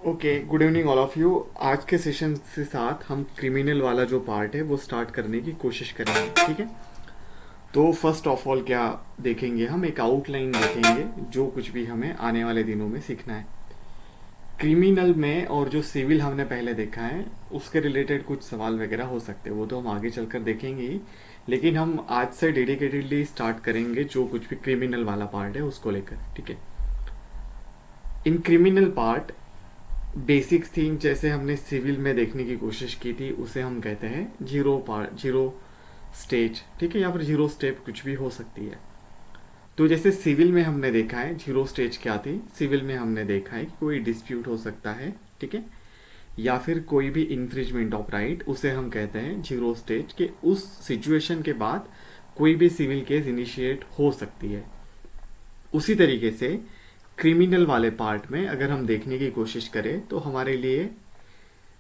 Okay, good evening all of you. आज के session के साथ हम क्रिमिनल वाला जो पार्ट है वो स्टार्ट करने की कोशिश करेंगे, ठीक है। तो फर्स्ट ऑफ ऑल क्या देखेंगे, हम एक आउटलाइन देखेंगे जो कुछ भी हमें आने वाले दिनों में सीखना है क्रिमिनल में। और जो सिविल हमने पहले देखा है उसके रिलेटेड कुछ सवाल वगैरह हो सकते हैं, वो तो हम आगे चलकर देखेंगे ही। लेकिन हम आज से डेडिकेटेडली स्टार्ट करेंगे जो कुछ भी क्रिमिनल वाला पार्ट है उसको लेकर, ठीक है। In criminal part basic thing जैसे हमने सिविल में देखने की कोशिश की थी उसे हम कहते हैं जीरो स्टेज, ठीक है। या फिर जीरो स्टेप कुछ भी हो सकती है। तो जैसे सिविल में हमने देखा है जीरो स्टेज क्या थी, सिविल में हमने देखा है कि कोई डिस्प्यूट हो सकता है, ठीक है, या फिर कोई भी इन्फ्रिजमेंट ऑफ राइट, उसे हम कहते हैं जीरो स्टेज के। उस सिचुएशन के बाद कोई भी सिविल केस इनिशिएट हो सकती है। उसी तरीके से क्रिमिनल वाले पार्ट में अगर हम देखने की कोशिश करें तो हमारे लिए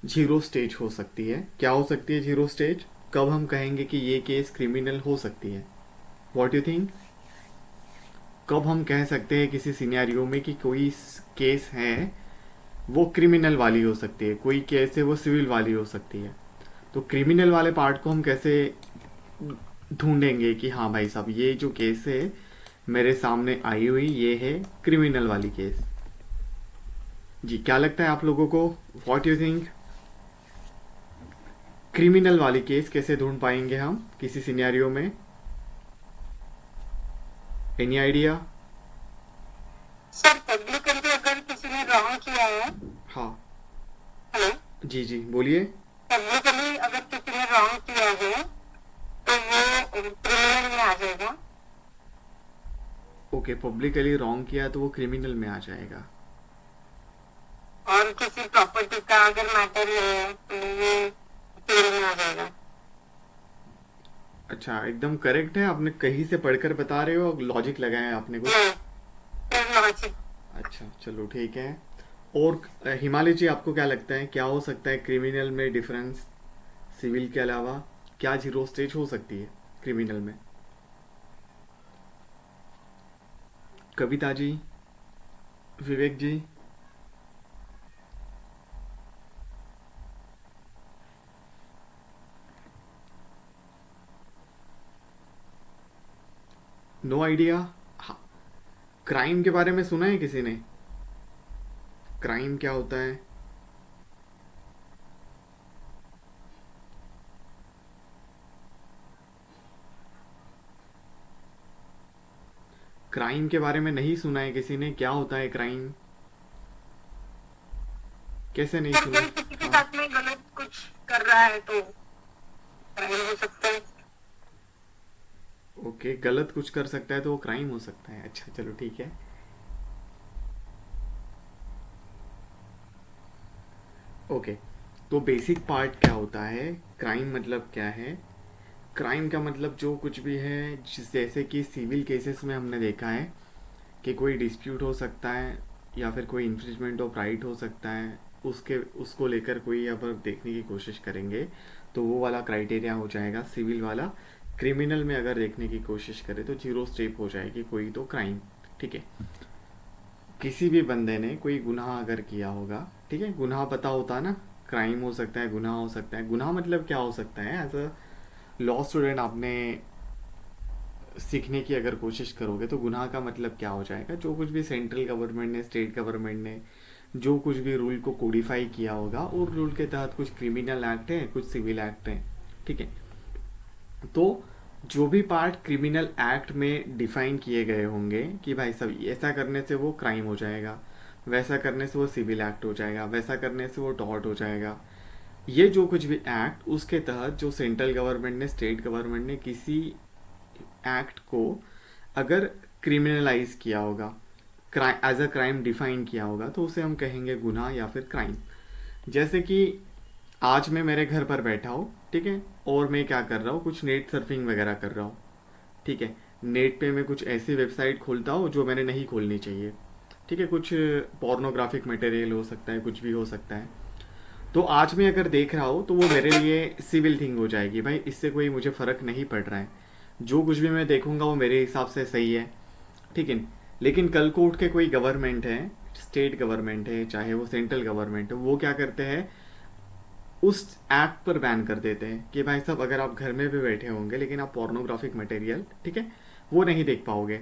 जीरो स्टेज हो सकती है। क्या हो सकती है जीरो स्टेज? कब हम कहेंगे कि ये केस क्रिमिनल हो सकती है? What you think? कब हम कह सकते हैं किसी सिनेरियो में कि कोई केस है वो क्रिमिनल वाली हो सकती है, कोई केस है वो सिविल वाली हो सकती है? तो क्रिमिनल वाले पार्ट को हम कैसे ढूंढेंगे कि हाँ भाई साहब ये जो केस है मेरे सामने आई हुई ये है क्रिमिनल वाली केस? जी, क्या लगता है आप लोगों को? What you think? क्रिमिनल वाली केस कैसे ढूंढ पाएंगे हम किसी सिनेरियो में? Any idea? सर पब्लिकली अगर किसी ने रॉन्ग किया है। हाँ, हेलो। जी जी बोलिए। पब्लिकली अगर किसी ने रॉन्ग किया है तो वो क्रिमिनल में आ जाएगा। ओके, पब्लिकली रॉन्ग किया तो वो क्रिमिनल में आ जाएगा। और किसी प्रॉपर्टी का अगर मैटर है तो वो सिविल में आ जाएगा। अच्छा, एकदम करेक्ट है, आपने कहीं से पढ़कर बता रहे हो, लॉजिक लगाया है आपने कुछ? नहीं, फिर लॉजिक। अच्छा चलो ठीक है। और हिमालय जी आपको क्या लगता है क्या हो सकता है क्रिमिनल में डिफरेंस सिविल के अलावा? क्या जीरो स्टेज हो सकती है क्रिमिनल में? Kavita ji, Vivek ji? No idea? Crime के बारे में सुना है किसी ने? क्राइम क्या होता है? क्राइम के बारे में नहीं सुना है किसी ने? क्या होता है क्राइम? कैसे नहीं सर सुना? कोई किसी के हाँ, साथ में गलत कुछ कर रहा है तो क्राइम हो सकता है। ओके, गलत कुछ कर सकता है तो वो क्राइम हो सकता है। अच्छा चलो ठीक है। ओके, तो बेसिक पार्ट क्या होता है, क्राइम मतलब क्या है? क्राइम का मतलब जो कुछ भी है जैसे कि सिविल केसेस में हमने देखा है कि कोई डिस्प्यूट हो सकता है या फिर कोई इन्फ्रिजमेंट ऑफ राइट हो सकता है, उसके उसको लेकर कोई अगर देखने की कोशिश करेंगे तो वो वाला क्राइटेरिया हो जाएगा सिविल वाला। क्रिमिनल में अगर देखने की कोशिश करें तो जीरो स्टेप हो जाएगी कोई तो क्राइम, ठीक है। किसी भी बंदे ने कोई गुनाह अगर किया होगा, ठीक है, गुनाह पता होता है ना, क्राइम हो सकता है, गुनाह हो सकता है। गुनाह मतलब क्या हो सकता है? एज अ लॉ स्टूडेंट आपने सीखने की अगर कोशिश करोगे तो गुनाह का मतलब क्या हो जाएगा? जो कुछ भी सेंट्रल गवर्नमेंट ने, स्टेट गवर्नमेंट ने जो कुछ भी रूल को कोडिफाई किया होगा और रूल के तहत कुछ क्रिमिनल एक्ट है, कुछ सिविल एक्ट है, ठीक है। तो जो भी पार्ट क्रिमिनल एक्ट में डिफाइन किए गए होंगे कि भाई सब ऐसा करने से वो क्राइम हो जाएगा, वैसा करने से वो सिविल एक्ट हो जाएगा, वैसा करने से वो टॉर्ट हो जाएगा, ये जो कुछ भी एक्ट उसके तहत जो सेंट्रल गवर्नमेंट ने, स्टेट गवर्नमेंट ने किसी एक्ट को अगर क्रिमिनलाइज किया होगा, एज अ क्राइम डिफाइन किया होगा, तो उसे हम कहेंगे गुनाह या फिर क्राइम। जैसे कि आज मैं मेरे घर पर बैठा हूँ, ठीक है, और मैं क्या कर रहा हूँ, कुछ नेट सर्फिंग वगैरह कर रहा हूँ, ठीक है। नेट पे मैं कुछ ऐसी वेबसाइट खोलता हूँ जो मैंने नहीं खोलनी चाहिए, ठीक है, कुछ पोर्नोग्राफिक मटेरियल हो सकता है, कुछ भी हो सकता है। तो आज मैं अगर देख रहा हूँ तो वो मेरे लिए सिविल थिंग हो जाएगी, भाई इससे कोई मुझे फ़र्क नहीं पड़ रहा है, जो कुछ भी मैं देखूंगा वो मेरे हिसाब से सही है, ठीक है। लेकिन कल को उठ के कोई गवर्नमेंट है, स्टेट गवर्नमेंट है चाहे वो सेंट्रल गवर्नमेंट है, वो क्या करते हैं, उस एक्ट पर बैन कर देते हैं कि भाई साहब अगर आप घर में भी बैठे होंगे लेकिन आप पोर्नोग्राफिक मटेरियल, ठीक है, वो नहीं देख पाओगे।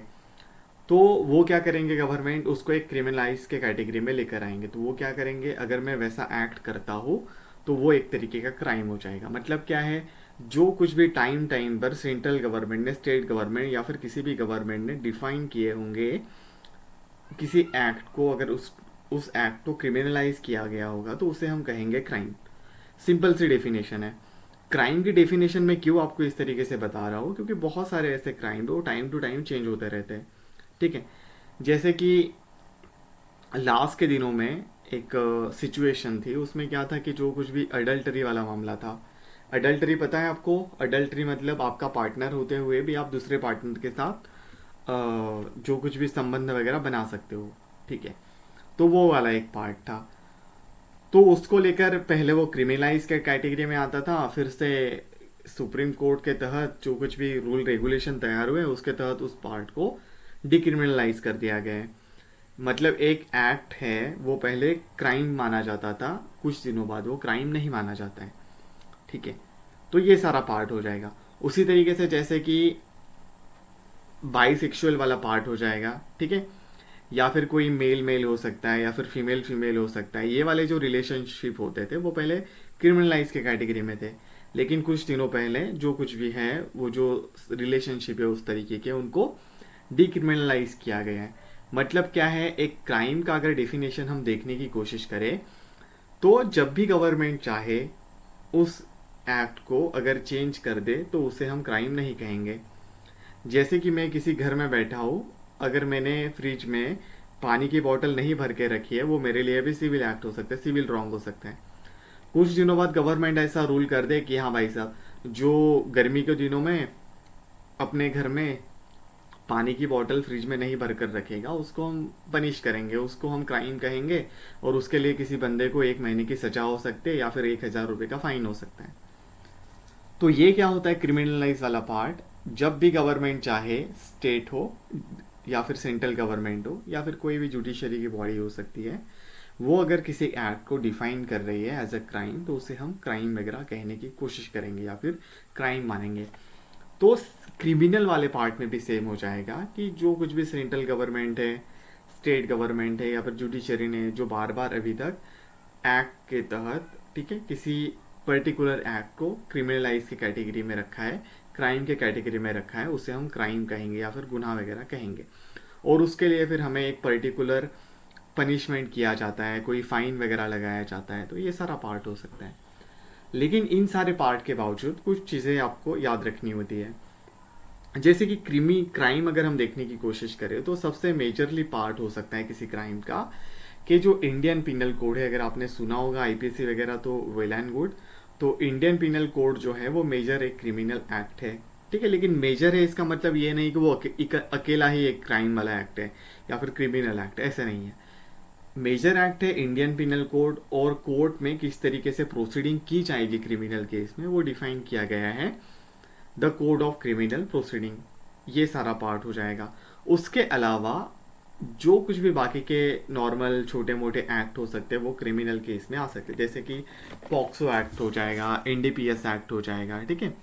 तो वो क्या करेंगे, गवर्नमेंट उसको एक क्रिमिनलाइज के कैटेगरी में लेकर आएंगे। तो वो क्या करेंगे, अगर मैं वैसा एक्ट करता हूँ तो वो एक तरीके का क्राइम हो जाएगा। मतलब क्या है, जो कुछ भी टाइम टाइम पर सेंट्रल गवर्नमेंट ने, स्टेट गवर्नमेंट या फिर किसी भी गवर्नमेंट ने डिफाइन किए होंगे किसी एक्ट को, अगर उस एक्ट को क्रिमिनलाइज किया गया होगा तो उसे हम कहेंगे क्राइम। सिंपल सी डेफिनेशन है। क्राइम की डेफिनेशन में क्यों आपको इस तरीके से बता रहा हूँ, क्योंकि बहुत सारे ऐसे क्राइम वो टाइम टू टाइम चेंज होते रहते हैं, ठीक है। जैसे कि लास्ट के दिनों में एक सिचुएशन थी, उसमें क्या था कि जो कुछ भी अडल्टरी वाला मामला था। अडल्टरी पता है आपको, अडल्टरी मतलब आपका पार्टनर होते हुए भी आप दूसरे पार्टनर के साथ जो कुछ भी संबंध वगैरह बना सकते हो, ठीक है। तो वो वाला एक पार्ट था। तो उसको लेकर पहले वो क्रिमिनलाइज के कैटेगरी में आता था, फिर से सुप्रीम कोर्ट के तहत जो कुछ भी रूल रेगुलेशन तैयार हुए उसके तहत उस पार्ट को डिक्रिमिनलाइज कर दिया गया है। मतलब एक एक्ट है वो पहले क्राइम माना जाता था, कुछ दिनों बाद वो क्राइम नहीं माना जाता है, ठीक है। तो ये सारा पार्ट हो जाएगा। उसी तरीके से जैसे कि बाइसेक्सुअल वाला पार्ट हो जाएगा, ठीक है, या फिर कोई मेल मेल हो सकता है या फिर फीमेल फीमेल हो सकता है। ये वाले जो रिलेशनशिप होते थे वो पहले क्रिमिनलाइज के कैटेगरी में थे, लेकिन कुछ दिनों पहले जो कुछ भी है वो जो रिलेशनशिप है उस तरीके के उनको डिक्रिमिनलाइज किया गया है। मतलब क्या है, एक क्राइम का अगर डेफिनेशन हम देखने की कोशिश करें तो जब भी गवर्नमेंट चाहे उस एक्ट को अगर चेंज कर दे तो उसे हम क्राइम नहीं कहेंगे। जैसे कि मैं किसी घर में बैठा हूँ, अगर मैंने फ्रिज में पानी की बोतल नहीं भर के रखी है, वो मेरे लिए भी सिविल एक्ट हो सकता है, सिविल रॉन्ग हो सकता है। कुछ दिनों बाद गवर्नमेंट ऐसा रूल कर दे कि हाँ भाई साहब, जो गर्मी के दिनों में अपने घर में पानी की बोतल फ्रिज में नहीं भर कर रखेगा उसको हम पनिश करेंगे, उसको हम क्राइम कहेंगे, और उसके लिए किसी बंदे को 1 महीने की सजा हो सकती है या फिर 1,000 रुपये का फाइन हो सकता है। तो ये क्या होता है क्रिमिनलाइज वाला पार्ट, जब भी गवर्नमेंट चाहे, स्टेट हो या फिर सेंट्रल गवर्नमेंट हो या फिर कोई भी जुडिशरी की बॉडी हो सकती है, वो अगर किसी एक्ट को डिफाइन कर रही है एज अ क्राइम तो उसे हम क्राइम वगैरह कहने की कोशिश करेंगे या फिर क्राइम मानेंगे। तो क्रिमिनल वाले पार्ट में भी सेम हो जाएगा कि जो कुछ भी सेंट्रल गवर्नमेंट है, स्टेट गवर्नमेंट है या फिर जुडिशरी ने जो बार बार अभी तक एक्ट के तहत, ठीक है, किसी पर्टिकुलर एक्ट को क्रिमिनलाइज की कैटेगरी में रखा है, क्राइम के कैटेगरी में रखा है, उसे हम क्राइम कहेंगे या फिर गुनाह वगैरह कहेंगे। और उसके लिए फिर हमें एक पर्टिकुलर पनिशमेंट किया जाता है, कोई फाइन वगैरह लगाया जाता है। तो ये सारा पार्ट हो सकता है। लेकिन इन सारे पार्ट के बावजूद कुछ चीज़ें आपको याद रखनी होती है। जैसे कि क्राइम अगर हम देखने की कोशिश करें तो सबसे मेजरली पार्ट हो सकता है किसी क्राइम का कि जो इंडियन पिनल कोड है, अगर आपने सुना होगा आईपीसी वगैरह तो वेल एंड गुड। तो इंडियन पिनल कोड जो है वो मेजर एक क्रिमिनल एक्ट है, ठीक है। लेकिन मेजर है इसका मतलब ये नहीं कि वो अकेला ही एक क्राइम वाला एक्ट है या फिर क्रिमिनल एक्ट, ऐसे नहीं है। मेजर एक्ट है इंडियन पिनल कोड, और कोर्ट में किस तरीके से प्रोसीडिंग की जाएगी क्रिमिनल केस में वो डिफाइन किया गया है, the code of criminal proceeding. ये सारा पार्ट हो जाएगा। उसके अलावा जो कुछ भी बाकी के नॉर्मल छोटे मोटे एक्ट हो सकते हैं वो क्रिमिनल केस में आ सकते हैं, जैसे कि पॉक्सो एक्ट हो जाएगा, एनडीपीएस एक्ट हो जाएगा, ठीक है।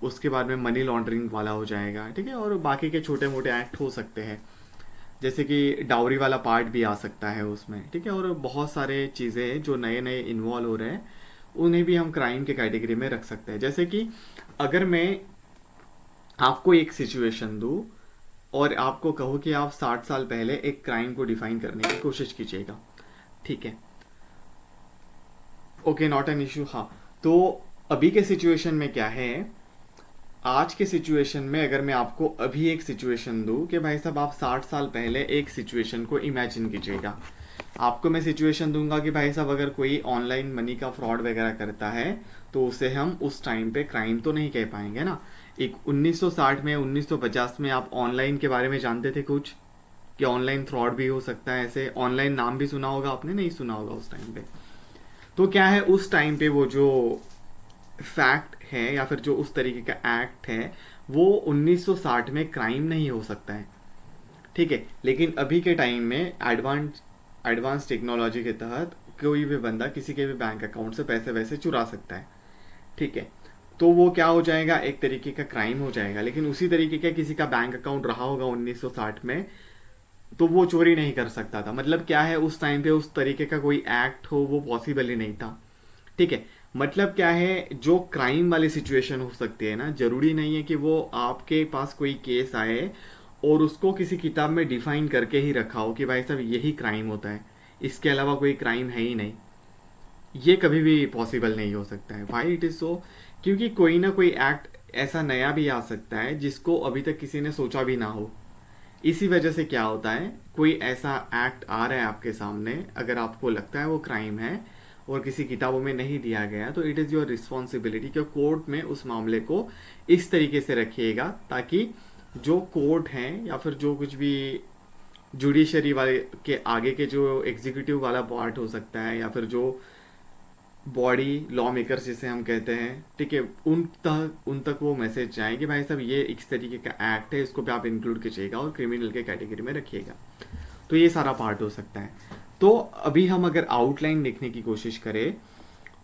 उसके बाद में मनी लॉन्ड्रिंग वाला हो जाएगा, ठीक है। और बाकी के छोटे मोटे एक्ट हो सकते हैं, जैसे कि डाउरी वाला पार्ट भी आ सकता है उसमें, ठीक है। और बहुत सारे चीज़ें जो नए नए इन्वॉल्व हो रहे हैं उन्हें भी हम क्राइम के कैटेगरी में रख सकते हैं। जैसे कि अगर मैं आपको एक सिचुएशन दूँ और आपको कहो कि आप 60 साल पहले एक क्राइम को डिफाइन करने की कोशिश कीजिएगा, ठीक है, ओके, नॉट एन इशू। हाँ, तो अभी के सिचुएशन में क्या है, आज के सिचुएशन में अगर मैं आपको अभी एक सिचुएशन दूं कि भाई साहब आप 60 साल पहले एक सिचुएशन को इमेजिन कीजिएगा। आपको मैं सिचुएशन दूंगा कि भाई साहब अगर कोई ऑनलाइन मनी का फ्रॉड वगैरह करता है तो उसे हम उस टाइम पे क्राइम तो नहीं कह पाएंगे ना। एक 1960 में 1950 में आप ऑनलाइन के बारे में जानते थे कुछ कि ऑनलाइन फ्रॉड भी हो सकता है, ऐसे ऑनलाइन नाम भी सुना होगा आपने, नहीं सुना होगा उस टाइम पे। तो क्या है, उस टाइम पे वो जो फैक्ट है या फिर जो उस तरीके का एक्ट है वो 1960 में क्राइम नहीं हो सकता है, ठीक है। लेकिन अभी के टाइम में एडवांस टेक्नोलॉजी के तहत कोई भी बंदा किसी के भी बैंक अकाउंट से पैसे वैसे चुरा सकता है, ठीक है। तो वो क्या हो जाएगा, एक तरीके का क्राइम हो जाएगा। लेकिन उसी तरीके का किसी का बैंक अकाउंट रहा होगा 1960 में, तो वो चोरी नहीं कर सकता था। मतलब क्या है, उस टाइम पे उस तरीके का कोई एक्ट हो वो पॉसिबल ही नहीं था, ठीक है। मतलब क्या है, जो क्राइम वाली सिचुएशन हो सकती है ना, जरूरी नहीं है कि वो आपके पास कोई केस आए और उसको किसी किताब में डिफाइन करके ही रखा हो कि भाई साहब यही क्राइम होता है, इसके अलावा कोई क्राइम है ही नहीं। ये कभी भी पॉसिबल नहीं हो सकता है। वाई इट इज सो, क्योंकि कोई ना कोई एक्ट ऐसा नया भी आ सकता है जिसको अभी तक किसी ने सोचा भी ना हो। इसी वजह से क्या होता है, कोई ऐसा एक्ट आ रहा है आपके सामने, अगर आपको लगता है वो क्राइम है और किसी किताबों में नहीं दिया गया, तो इट इज़ योर रिस्पॉन्सिबिलिटी कि कोर्ट में उस मामले को इस तरीके से रखिएगा ताकि जो कोर्ट हैं या फिर जो कुछ भी जुडिशरी वाले के आगे के जो एग्जीक्यूटिव वाला पार्ट हो सकता है, या फिर जो बॉडी लॉ मेकर्स जिसे हम कहते हैं, ठीक है, उन तक वो मैसेज जाए कि भाई साहब ये इस तरीके का एक्ट है, इसको भी आप इंक्लूड कीजिएगा और क्रिमिनल के कैटेगरी में रखिएगा। तो ये सारा पार्ट हो सकता है। तो अभी हम अगर आउटलाइन देखने की कोशिश करें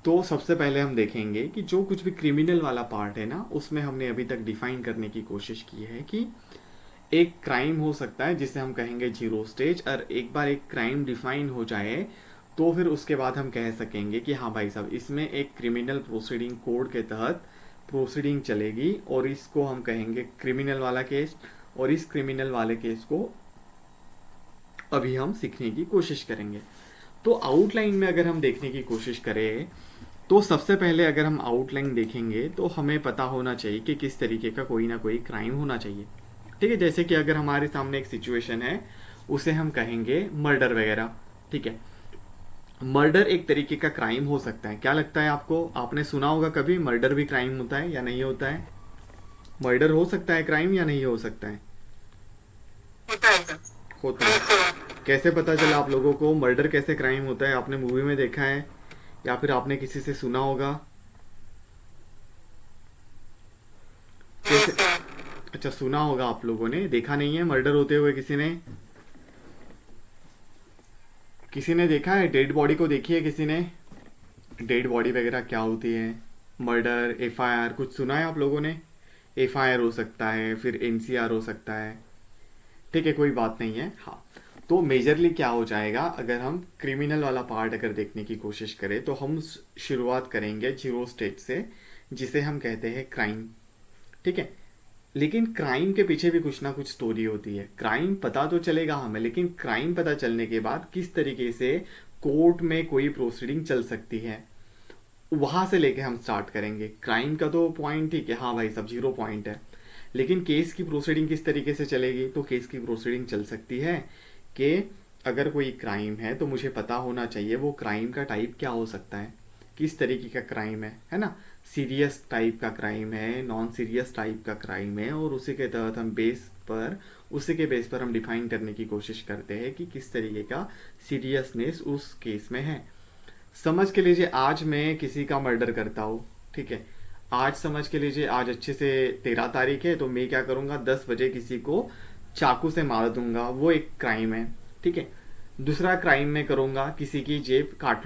तो सबसे पहले हम देखेंगे कि जो कुछ भी क्रिमिनल वाला पार्ट है ना, उसमें हमने अभी तक डिफाइन करने की कोशिश की है कि एक क्राइम हो सकता है जिसे हम कहेंगे जीरो स्टेज। और एक बार एक क्राइम डिफाइन हो जाए तो फिर उसके बाद हम कह सकेंगे कि हाँ भाई साहब इसमें एक क्रिमिनल प्रोसीडिंग कोड के तहत प्रोसीडिंग चलेगी और इसको हम कहेंगे क्रिमिनल वाला केस। और इस क्रिमिनल वाले केस को अभी हम सीखने की कोशिश करेंगे। तो आउटलाइन में अगर हम देखने की कोशिश करें तो सबसे पहले अगर हम आउटलाइन देखेंगे तो हमें पता होना चाहिए कि किस तरीके का कोई ना कोई क्राइम होना चाहिए, ठीक है। जैसे कि अगर हमारे सामने एक सिचुएशन है, उसे हम कहेंगे मर्डर वगैरह, ठीक है। मर्डर एक तरीके का क्राइम हो सकता है। क्या लगता है आपको, आपने सुना होगा कभी मर्डर भी क्राइम होता है या नहीं होता है? मर्डर हो सकता है क्राइम या नहीं हो सकता है? होता है सर। होता है। कैसे पता चला आप लोगों को मर्डर कैसे क्राइम होता है? आपने मूवी में देखा है या फिर आपने किसी से सुना होगा? कैसे? अच्छा, सुना होगा आप लोगों ने, देखा नहीं है मर्डर होते हुए किसी ने? किसी ने देखा है? डेड बॉडी को देखी है किसी ने? डेड बॉडी वगैरह क्या होती है? मर्डर, एफआईआर कुछ सुना है आप लोगों ने? एफआईआर हो सकता है, फिर एनसीआर हो सकता है, ठीक है, कोई बात नहीं है। हाँ, तो मेजरली क्या हो जाएगा, अगर हम क्रिमिनल वाला पार्ट अगर देखने की कोशिश करें तो हम शुरुआत करेंगे जीरो स्टेज से, जिसे हम कहते हैं क्राइम, ठीक है। लेकिन क्राइम के पीछे भी कुछ ना कुछ स्टोरी होती है। क्राइम पता तो चलेगा हमें, लेकिन क्राइम पता चलने के बाद किस तरीके से कोर्ट में कोई प्रोसीडिंग चल सकती है, वहां से लेके हम स्टार्ट करेंगे। क्राइम का तो पॉइंट ठीक है, हाँ भाई सब जीरो पॉइंट है, लेकिन केस की प्रोसीडिंग किस तरीके से चलेगी? तो केस की प्रोसीडिंग चल सकती है कि अगर कोई क्राइम है तो मुझे पता होना चाहिए वो क्राइम का टाइप क्या हो सकता है, किस तरीके का क्राइम है ना। सीरियस टाइप का क्राइम है, नॉन सीरियस टाइप का क्राइम है, और उसी के तहत हम उसी के बेस पर हम डिफाइन करने की कोशिश करते हैं कि किस तरीके का सीरियसनेस उस केस में है। समझ के लीजिए आज मैं किसी का मर्डर करता हूँ, ठीक है, आज समझ के लीजिए आज अच्छे से 13 तारीख है, तो मैं क्या करूंगा, 10 बजे किसी को चाकू से मार दूंगा, वो एक क्राइम है, ठीक है। दूसरा क्राइम मैं करूंगा, किसी की जेब काट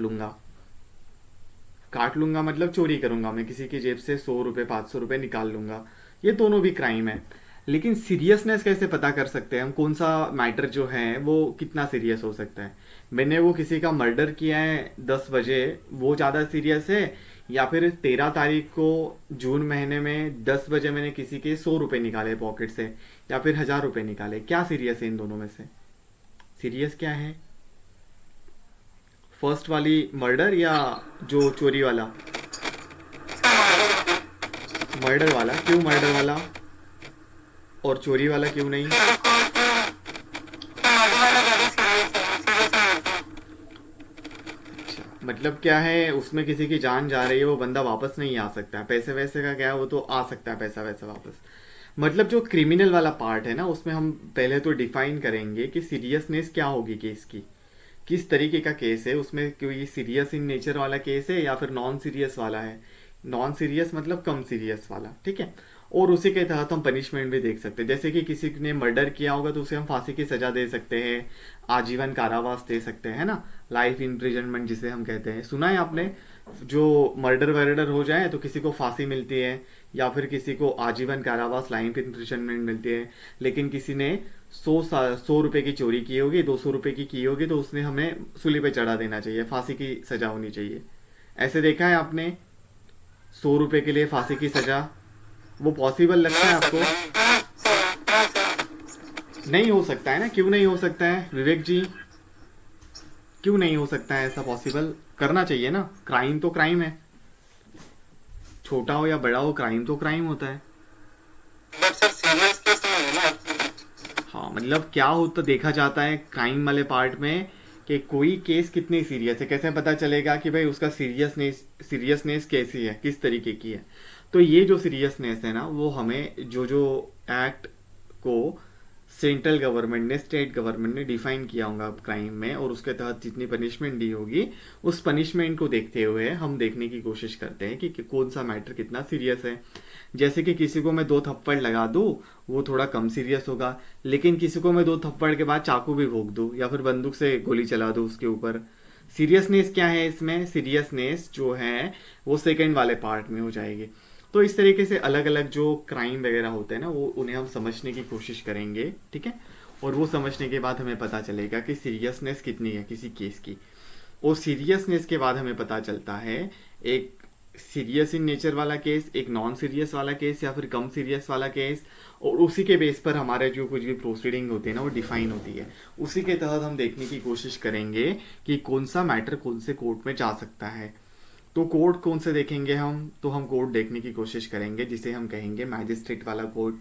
लूंगा मतलब चोरी करूंगा, मैं किसी की जेब से 100 रुपए 500 रुपए निकाल लूंगा। ये दोनों भी क्राइम है। लेकिन सीरियसनेस कैसे पता कर सकते हैं हम, कौन सा मैटर जो है वो कितना सीरियस हो सकता है? मैंने वो किसी का मर्डर किया है 10 बजे, वो ज़्यादा सीरियस है, या फिर 13 तारीख को जून महीने में 10 बजे मैंने किसी के 100 रुपए निकाले पॉकेट से, या फिर 1000 रुपए निकाले? क्या सीरियस है इन दोनों में से? सीरियस क्या है, फर्स्ट वाली मर्डर या जो चोरी वाला? मर्डर वाला। क्यों मर्डर वाला और चोरी वाला क्यों नहीं? अच्छा, मतलब क्या है, उसमें किसी की जान जा रही है, वो बंदा वापस नहीं आ सकता। पैसे वैसे का क्या है, वो तो आ सकता है पैसा वैसा वापस। मतलब जो क्रिमिनल वाला पार्ट है ना, उसमें हम पहले तो डिफाइन करेंगे कि सीरियसनेस क्या होगी केस की, किस तरीके का केस है, उसमें कोई सीरियस इन नेचर वाला केस है या फिर नॉन सीरियस वाला है। नॉन सीरियस मतलब कम सीरियस वाला, ठीक है। और उसी के तहत हम पनिशमेंट भी देख सकते हैं। जैसे कि किसी ने मर्डर किया होगा तो उसे हम फांसी की सजा दे सकते हैं, आजीवन कारावास दे सकते हैं ना, लाइफ इम्प्रिजनमेंट जिसे हम कहते हैं। सुना है आपने, जो मर्डर वर्डर हो जाए तो किसी को फांसी मिलती है या फिर किसी को आजीवन कारावास लाइफ इम्प्रिजनमेंट मिलती है। लेकिन किसी ने 100 रुपए की चोरी की होगी, 200 रुपए की होगी, तो उसने हमें सूली पे चढ़ा देना चाहिए, फांसी की सजा होनी चाहिए। ऐसे देखा है आपने 100 रुपए के लिए फांसी की सजा? वो पॉसिबल लगता है आपको? नहीं हो सकता है ना? क्यों नहीं हो सकता है विवेक जी? क्यों नहीं हो सकता है ऐसा पॉसिबल? करना चाहिए ना, क्राइम तो क्राइम है, छोटा हो या बड़ा हो, क्राइम तो क्राइम होता है। बट सर सीरियस केस नहीं है ना। हाँ, मतलब क्या होता देखा जाता है क्राइम वाले पार्ट में कि कोई केस कितनी सीरियस है, कैसे पता चलेगा कि भाई उसका सीरियसनेस कैसी है, किस तरीके की है। तो ये जो सीरियसनेस है ना, वो हमें जो जो एक्ट को सेंट्रल गवर्नमेंट ने, स्टेट गवर्नमेंट ने डिफाइन किया होगा क्राइम में, और उसके तहत जितनी पनिशमेंट दी होगी, उस पनिशमेंट को देखते हुए हम देखने की कोशिश करते हैं कि कौन सा मैटर कितना सीरियस है। जैसे कि किसी को मैं 2 थप्पड़ लगा दूं, वो थोड़ा कम सीरियस होगा, लेकिन किसी को मैं 2 थप्पड़ के बाद चाकू भी भोंक दूं या फिर बंदूक से गोली चला दूं उसके ऊपर, सीरियसनेस क्या है इसमें? सीरियसनेस जो है वो सेकंड वाले पार्ट में हो जाएगी। तो इस तरीके से अलग अलग जो क्राइम वगैरह होते हैं ना, वो उन्हें हम समझने की कोशिश करेंगे, ठीक है। और वो समझने के बाद हमें पता चलेगा कि सीरियसनेस कितनी है किसी केस की। और सीरियसनेस के बाद हमें पता चलता है एक सीरियस इन नेचर वाला केस, एक नॉन सीरियस वाला केस, या फिर कम सीरियस वाला केस। और उसी के बेस पर हमारे जो कुछ भी प्रोसीडिंग होती है ना, वो डिफाइन होती है। उसी के तहत हम देखने की कोशिश करेंगे कि कौन सा मैटर कौन से कोर्ट में जा सकता है। तो कोर्ट कौन से देखेंगे हम? तो हम कोर्ट देखने की कोशिश करेंगे जिसे हम कहेंगे मैजिस्ट्रेट वाला कोर्ट,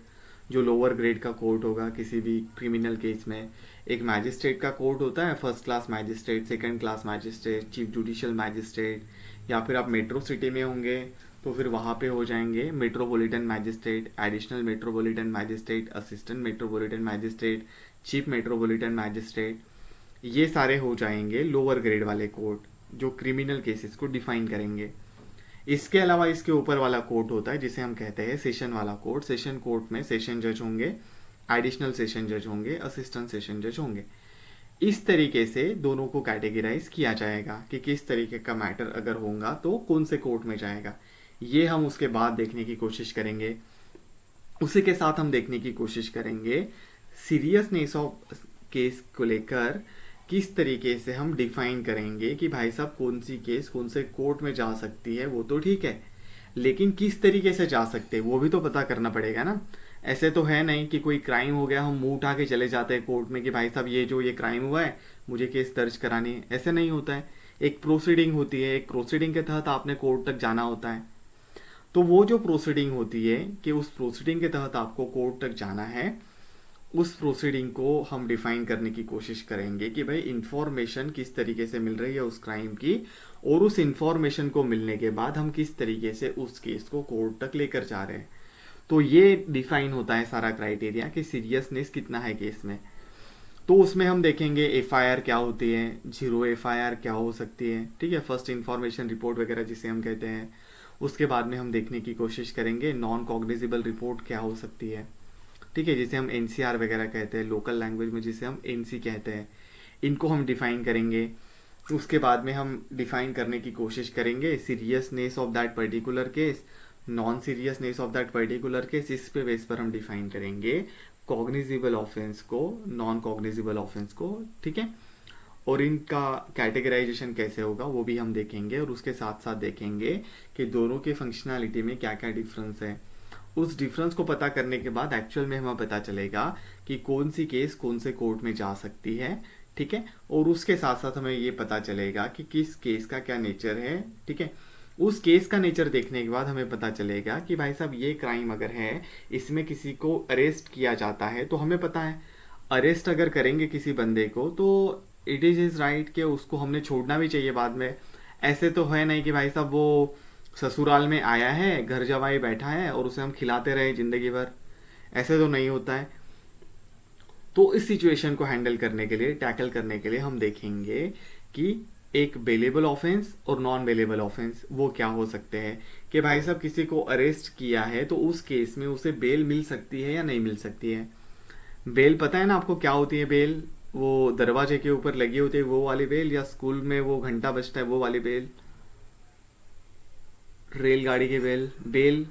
जो लोअर ग्रेड का कोर्ट होगा किसी भी क्रिमिनल केस में। एक मैजिस्ट्रेट का कोर्ट होता है, first class magistrate, second class magistrate, chief judicial magistrate, या फिर आप मेट्रो सिटी में होंगे तो फिर वहाँ पे हो जाएंगे metropolitan magistrate, additional metropolitan magistrate, assistant metropolitan magistrate, chief metropolitan magistrate. ये सारे हो जाएंगे लोअर ग्रेड वाले कोर्ट जो क्रिमिनल केसेस को डिफाइन करेंगे। इसके अलावा इसके ऊपर वाला कोर्ट होता है जिसे हम कहते हैं सेशन वाला कोर्ट। सेशन कोर्ट में सेशन जज होंगे, एडिशनल सेशन जज होंगे, असिस्टेंट सेशन जज होंगे। इस तरीके से दोनों को कैटेगराइज किया जाएगा कि किस तरीके का मैटर अगर होगा तो कौन से कोर्ट में जाएगा। ये हम उसके बाद देखने की कोशिश करेंगे। उसी के साथ हम देखने की कोशिश करेंगे सीरियसनेस ऑफ केस को लेकर किस तरीके से हम डिफाइन करेंगे कि भाई साहब कौन सी केस कौन से कोर्ट में जा सकती है, वो तो ठीक है, लेकिन किस तरीके से जा सकते हैं वो भी तो पता करना पड़ेगा ना। ऐसे तो है नहीं कि कोई क्राइम हो गया हम मुंह उठा के चले जाते हैं कोर्ट में कि भाई साहब ये क्राइम हुआ है, मुझे केस दर्ज करानी है। ऐसे नहीं होता है, एक प्रोसीडिंग होती है, एक प्रोसीडिंग के तहत आपने कोर्ट तक जाना होता है। तो वो जो प्रोसीडिंग होती है कि उस प्रोसीडिंग के तहत आपको कोर्ट तक जाना है, उस प्रोसीडिंग को हम डिफाइन करने की कोशिश करेंगे कि भाई इंफॉर्मेशन किस तरीके से मिल रही है उस क्राइम की, और उस इंफॉर्मेशन को मिलने के बाद हम किस तरीके से उस केस को कोर्ट तक लेकर जा रहे हैं। तो ये डिफाइन होता है सारा क्राइटेरिया कि सीरियसनेस कितना है केस में। तो उसमें हम देखेंगे एफआईआर क्या होती है, जीरो एफआईआर क्या हो सकती है, ठीक है, फर्स्ट इंफॉर्मेशन रिपोर्ट वगैरह जिसे हम कहते हैं। उसके बाद में हम देखने की कोशिश करेंगे नॉन कॉग्निजिबल रिपोर्ट क्या हो सकती है, ठीक है, जिसे हम एनसीआर वगैरह कहते हैं, लोकल लैंग्वेज में जिसे हम एनसी कहते हैं। इनको हम डिफाइन करेंगे। उसके बाद में हम डिफाइन करने की कोशिश करेंगे seriousness of that particular case, non seriousness of that particular case. इस पे बेस पर हम डिफाइन करेंगे कॉग्निजिबल ऑफेंस को, नॉन कॉग्निजिबल ऑफेंस को, ठीक है। और इनका कैटेगराइजेशन कैसे होगा वो भी हम देखेंगे, और उसके साथ साथ देखेंगे कि दोनों के फंक्शनैलिटी में क्या क्या डिफरेंस है। उस डिफरेंस को पता करने के बाद एक्चुअल में हमें पता चलेगा कि कौन सी केस कौन से कोर्ट में जा सकती है, ठीक है। और उसके साथ साथ हमें ये पता चलेगा कि किस केस का क्या नेचर है, ठीक है। उस केस का नेचर देखने के बाद हमें पता चलेगा कि भाई साहब ये क्राइम अगर है, इसमें किसी को अरेस्ट किया जाता है, तो हमें पता है अरेस्ट अगर करेंगे किसी बंदे को तो इट इज हिज राइट कि उसको हमने छोड़ना भी चाहिए बाद में। ऐसे तो है नहीं कि भाई साहब वो ससुराल में आया है, घर जवाई बैठा है और उसे हम खिलाते रहे जिंदगी भर, ऐसे तो नहीं होता है। तो इस सिचुएशन को हैंडल करने के लिए, टैकल करने के लिए हम देखेंगे कि एक बेलेबल ऑफेंस और नॉन बेलेबल ऑफेंस वो क्या हो सकते हैं, कि भाई साहब किसी को अरेस्ट किया है तो उस केस में उसे बेल मिल सकती है या नहीं मिल सकती है। बेल पता है ना आपको क्या होती है बेल? वो दरवाजे के ऊपर लगी होती है वो वाली बेल, या स्कूल में वो घंटा बजता है वो वाली बेल, रेलगाड़ी की बेल, बेल।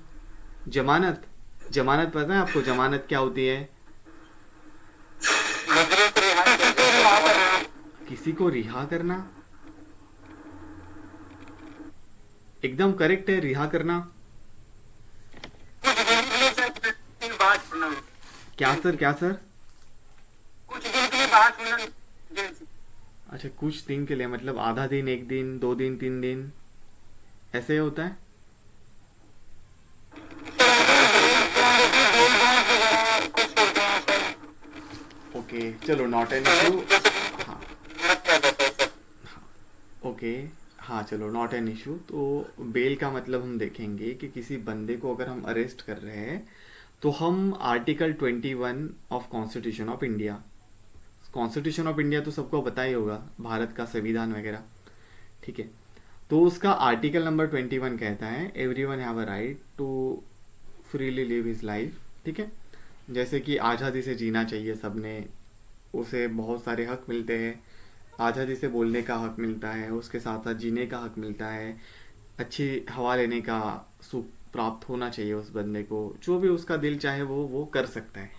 जमानत, जमानत पता है आपको जमानत क्या होती है? मुद्रे को रिहा करना। किसी को रिहा करना, एकदम करेक्ट है, रिहा करना। कुछ दिन के लिए सर, दिन बाद सुना, क्या सर, क्या सर? कुछ दिन के लिए बाहर सुना, जेल से। अच्छा, कुछ दिन के लिए मतलब आधा दिन, एक दिन, 2 दिन, 3 दिन, ऐसे होता है। कुछ बोलते हैं सर, ओके चलो, नॉट एन इशू। हाँ लग क्या जाता है सर। ओके, हाँ चलो, नॉट एन इशू। तो बेल का मतलब हम देखेंगे कि किसी बंदे को अगर हम अरेस्ट कर रहे हैं तो हम article 21 of constitution of India, constitution of India तो सबको पता ही होगा, भारत का संविधान वगैरह, ठीक है। तो उसका आर्टिकल नंबर 21 कहता है everyone have a right to freely live his life, ठीक है। जैसे कि आज़ादी से जीना चाहिए सबने, उसे बहुत सारे हक मिलते हैं, आज़ादी से बोलने का हक मिलता है, उसके साथ साथ जीने का हक मिलता है, अच्छी हवा लेने का सुख प्राप्त होना चाहिए उस बंदे को, जो भी उसका दिल चाहे वो कर सकता है।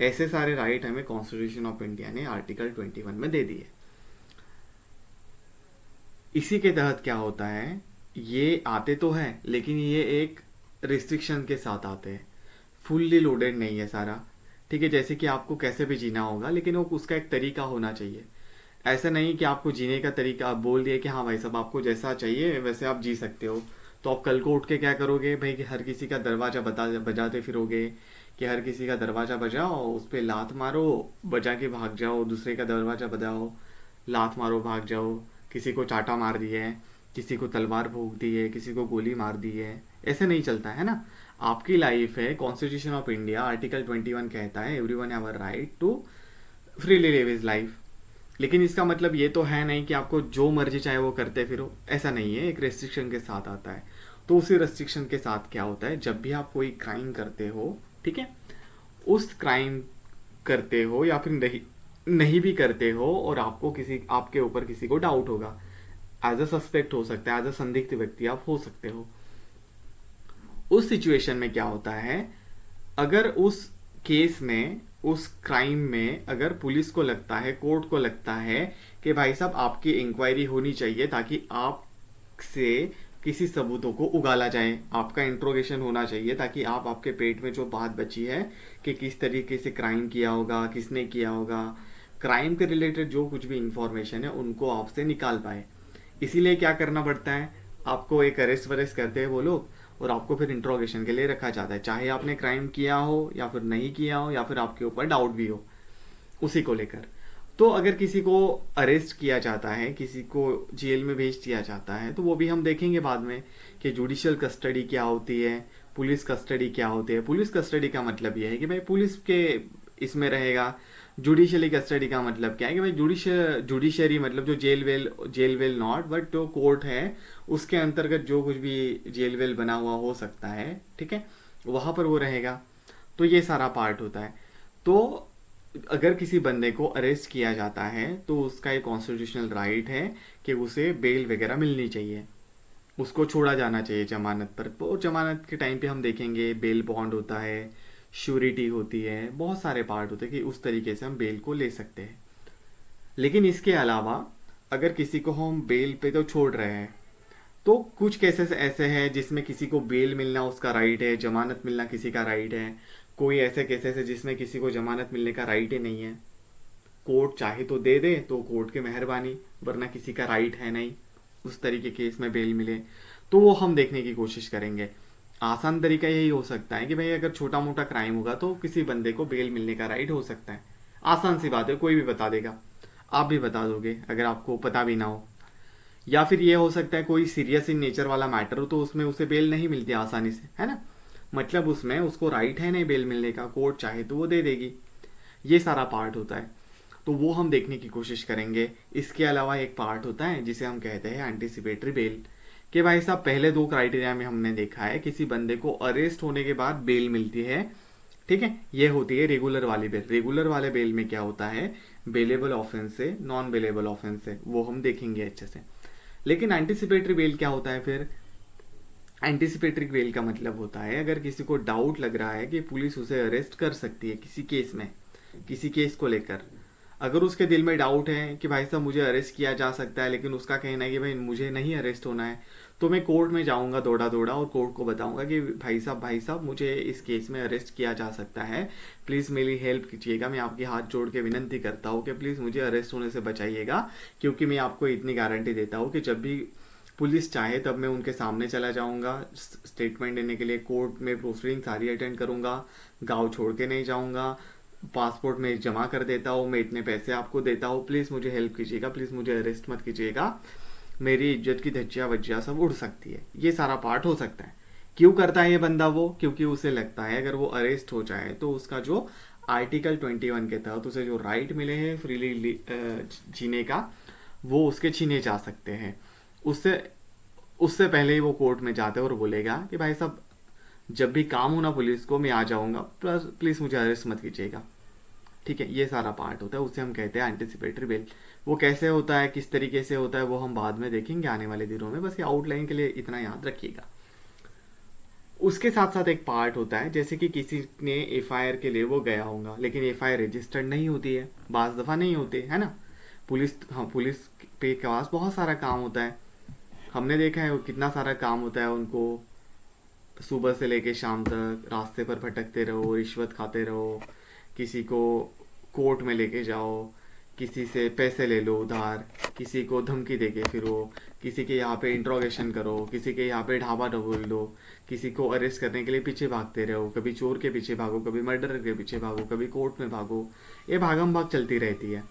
ऐसे सारे राइट हमें कॉन्स्टिट्यूशन ऑफ इंडिया ने आर्टिकल 21 में दे दिए। इसी के तहत क्या होता है, ये आते तो है लेकिन ये एक रिस्ट्रिक्शन के साथ आते हैं, फुल्ली लोडेड नहीं है सारा, ठीक है। जैसे कि आपको कैसे भी जीना होगा लेकिन वो उसका एक तरीका होना चाहिए। ऐसा नहीं कि आपको जीने का तरीका आप बोल दिए कि हाँ भाई साहब आपको जैसा चाहिए वैसे आप जी सकते हो, तो आप कल को उठ के क्या करोगे भाई कि हर किसी का दरवाजा बजाते फिरोगे, कि हर किसी का दरवाजा बजाओ, उस पर लात मारो, बजा के भाग जाओ, दूसरे का दरवाजा बजाओ, लात मारो, भाग जाओ, किसी को चाटा मार दिए, किसी को तलवार भोंक दी है, किसी को गोली मार दी है, ऐसे नहीं चलता है ना। आपकी लाइफ है, कॉन्स्टिट्यूशन ऑफ इंडिया आर्टिकल 21 कहता है everyone have a right to freely live his life. लेकिन इसका मतलब ये तो है नहीं कि आपको जो मर्जी चाहे वो करते फिरो, ऐसा नहीं है, एक रेस्ट्रिक्शन के साथ आता है। तो उसी रेस्ट्रिक्शन के साथ क्या होता है, जब भी आप कोई क्राइम करते हो, ठीक है, उस क्राइम करते हो या फिर नहीं नहीं भी करते हो और आपको किसी आपके ऊपर किसी को डाउट होगा, एज अ सस्पेक्ट हो सकता है, एज अ संदिग्ध व्यक्ति आप हो सकते हो। उस सिचुएशन में क्या होता है, अगर उस केस में, उस क्राइम में अगर पुलिस को लगता है, कोर्ट को लगता है कि भाई साहब आपकी इंक्वायरी होनी चाहिए ताकि आपसे किसी सबूतों को उगाला जाए, आपका इंट्रोगेशन होना चाहिए ताकि आप, आपके पेट में जो बात बची है कि किस तरीके से क्राइम किया होगा, किसने किया होगा, क्राइम के रिलेटेड जो कुछ भी इंफॉर्मेशन है उनको आपसे निकाल पाए। इसीलिए क्या करना पड़ता है, आपको एक अरेस्ट वरेस्ट करते हैं वो लोग और आपको फिर इंट्रोगेशन के लिए रखा जाता है, चाहे आपने क्राइम किया हो या फिर नहीं किया हो या फिर आपके ऊपर डाउट भी हो उसी को लेकर। तो अगर किसी को अरेस्ट किया जाता है, किसी को जेल में भेज दिया जाता है, तो वो भी हम देखेंगे बाद में कि जुडिशियल कस्टडी क्या होती है, पुलिस कस्टडी क्या होती है। पुलिस कस्टडी का मतलब ये है कि भाई पुलिस के इसमें रहेगा। जुडिशियली कस्टडी का मतलब क्या है कि भाई जुडिशरी मतलब जो जेल वेल नॉट बट जो कोर्ट है उसके अंतर्गत जो कुछ भी जेल वेल बना हुआ हो सकता है, ठीक है, वहां पर वो रहेगा। तो ये सारा पार्ट होता है। तो अगर किसी बंदे को अरेस्ट किया जाता है तो उसका एक कॉन्स्टिट्यूशनल राइट है कि उसे बेल वगैरह मिलनी चाहिए, उसको छोड़ा जाना चाहिए जमानत पर। तो जमानत के टाइम पे हम देखेंगे बेल बॉन्ड होता है, श्योरिटी होती है, बहुत सारे पार्ट होते हैं कि उस तरीके से हम बेल को ले सकते हैं। लेकिन इसके अलावा अगर किसी को हम बेल पे तो छोड़ रहे हैं, तो कुछ केसेस ऐसे हैं जिसमें किसी को बेल मिलना उसका राइट है, जमानत मिलना किसी का राइट है। कोई ऐसे केसेस है जिसमें किसी को जमानत मिलने का राइट ही नहीं है, कोर्ट चाहे तो दे दे तो कोर्ट की मेहरबानी, वरना किसी का राइट है नहीं उस तरीके के केस में बेल मिले। तो वो हम देखने की कोशिश करेंगे। आसान तरीका यही हो सकता है कि भाई अगर छोटा मोटा क्राइम होगा तो किसी बंदे को बेल मिलने का राइट हो सकता है, आसान सी बात है, कोई भी बता देगा, आप भी बता दोगे अगर आपको पता भी ना हो। या फिर ये हो सकता है कोई सीरियस इन नेचर वाला मैटर हो तो उसमें उसे बेल नहीं मिलती आसानी से, है ना, मतलब उसमें उसको राइट है नहीं बेल मिलने का, कोर्ट चाहे तो वो दे देगी। ये सारा पार्ट होता है, तो वो हम देखने की कोशिश करेंगे। इसके अलावा एक पार्ट होता है जिसे हम कहते हैं एंटीसिपेटरी बेल, कि भाई साहब पहले दो क्राइटेरिया में हमने देखा है, किसी बंदे को अरेस्ट होने के बाद बेल मिलती है, ठीक है, ये होती है रेगुलर वाली बेल। रेगुलर वाले बेल में क्या होता है, बेलेबल ऑफेंस से नॉन बेलेबल ऑफेंस से, वो हम देखेंगे अच्छे से। लेकिन एंटिसिपेटरी बेल क्या होता है फिर? एंटिसिपेटरी बेल का मतलब होता है अगर किसी को डाउट लग रहा है कि पुलिस उसे अरेस्ट कर सकती है किसी केस में, किसी केस को लेकर, अगर उसके दिल में डाउट है कि भाई साहब मुझे अरेस्ट किया जा सकता है, लेकिन उसका कहना है कि भाई मुझे नहीं अरेस्ट होना है, तो मैं कोर्ट में जाऊंगा दौड़ा दौड़ा और कोर्ट को बताऊंगा कि भाई साहब मुझे इस केस में अरेस्ट किया जा सकता है, प्लीज़ मेरी हेल्प कीजिएगा, मैं आपकी हाथ जोड़ के विनंती करता हूँ कि प्लीज़ मुझे अरेस्ट होने से बचाइएगा, क्योंकि मैं आपको इतनी गारंटी देता हूँ कि जब भी पुलिस चाहे तब मैं उनके सामने चला जाऊंगा स्टेटमेंट देने के लिए, कोर्ट में प्रोसीडिंग सारी अटेंड करूंगा, गांव छोड़ के नहीं जाऊंगा, पासपोर्ट में जमा कर देता हूँ, मैं इतने पैसे आपको देता हूँ, प्लीज़ मुझे हेल्प कीजिएगा, प्लीज़ मुझे अरेस्ट मत कीजिएगा, मेरी इज्जत की धज्जियाँ वज्जियाँ सब उड़ सकती है। ये सारा पार्ट हो सकता है। क्यों करता है ये बंदा वो? क्योंकि उसे लगता है अगर वो अरेस्ट हो जाए तो उसका जो आर्टिकल 21 के तहत उसे जो राइट मिले हैं फ्रीली जीने का, वो उसके छीने जा सकते हैं। उससे उससे पहले ही वो कोर्ट में जाते और बोलेगा कि भाई साहब जब भी काम हो ना पुलिस को, मैं आ जाऊंगा, प्लस प्लीज़ मुझे अरेस्ट मत कीजिएगा, ठीक है। ये सारा पार्ट होता है, उसे हम कहते हैं एंटिसिपेटरी बेल। वो कैसे होता है, किस तरीके से होता है, वो हम बाद में देखेंगे आने वाले दिनों में, बस ये आउटलाइन के लिए इतना याद रखिएगा। उसके साथ साथ एक पार्ट होता है, जैसे कि किसी ने एफआईआर के लिए वो गया होगा, लेकिन एफआईआर रजिस्टर्ड नहीं होती है, बाज दफ़ा नहीं होती है ना। पुलिस पे के पास बहुत सारा काम होता है, हमने देखा है वो कितना सारा काम होता है उनको, सुबह से लेके शाम तक रास्ते पर भटकते रहो, रिश्वत खाते रहो, किसी को कोर्ट में लेके जाओ, किसी से पैसे ले लो उधार, किसी को धमकी दे के फिरो, किसी के यहाँ पे इंट्रोगेशन करो, किसी के यहाँ पे ढाबा डबोल दो, किसी को अरेस्ट करने के लिए पीछे भागते रहो, कभी चोर के पीछे भागो, कभी मर्डर के पीछे भागो, कभी कोर्ट में भागो, ये भागम भाग चलती रहती है।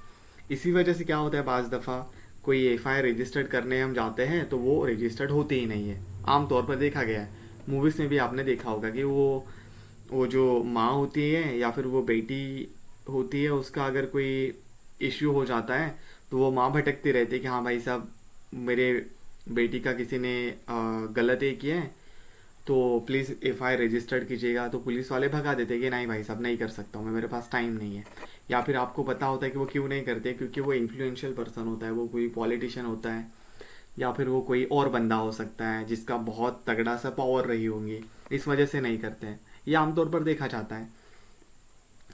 इसी वजह से क्या होता है, बाज दफ़ा कोई एफआईआर रजिस्टर्ड करने हम जाते हैं तो वो रजिस्टर्ड होती ही नहीं है, आमतौर पर देखा गया है। मूवीज़ में भी आपने देखा होगा कि वो जो माँ होती है या फिर वो बेटी होती है, उसका अगर कोई इश्यू हो जाता है तो वो माँ भटकती रहती है कि हाँ भाई साहब मेरे बेटी का किसी ने गलत ये किया है, तो प्लीज़ एफआईआर रजिस्टर्ड कीजिएगा, तो पुलिस वाले भगा देते हैं कि नहीं भाई साहब नहीं कर सकता हूँ मैं, मेरे पास टाइम नहीं है। या फिर आपको पता होता है कि वो क्यों नहीं करते, क्योंकि वो इन्फ्लुएंशियल पर्सन होता है, वो कोई पॉलिटिशियन होता है, या फिर वो कोई और बंदा हो सकता है जिसका बहुत तगड़ा सा पावर रही होंगी, इस वजह से नहीं करते हैं, ये आमतौर पर देखा जाता है।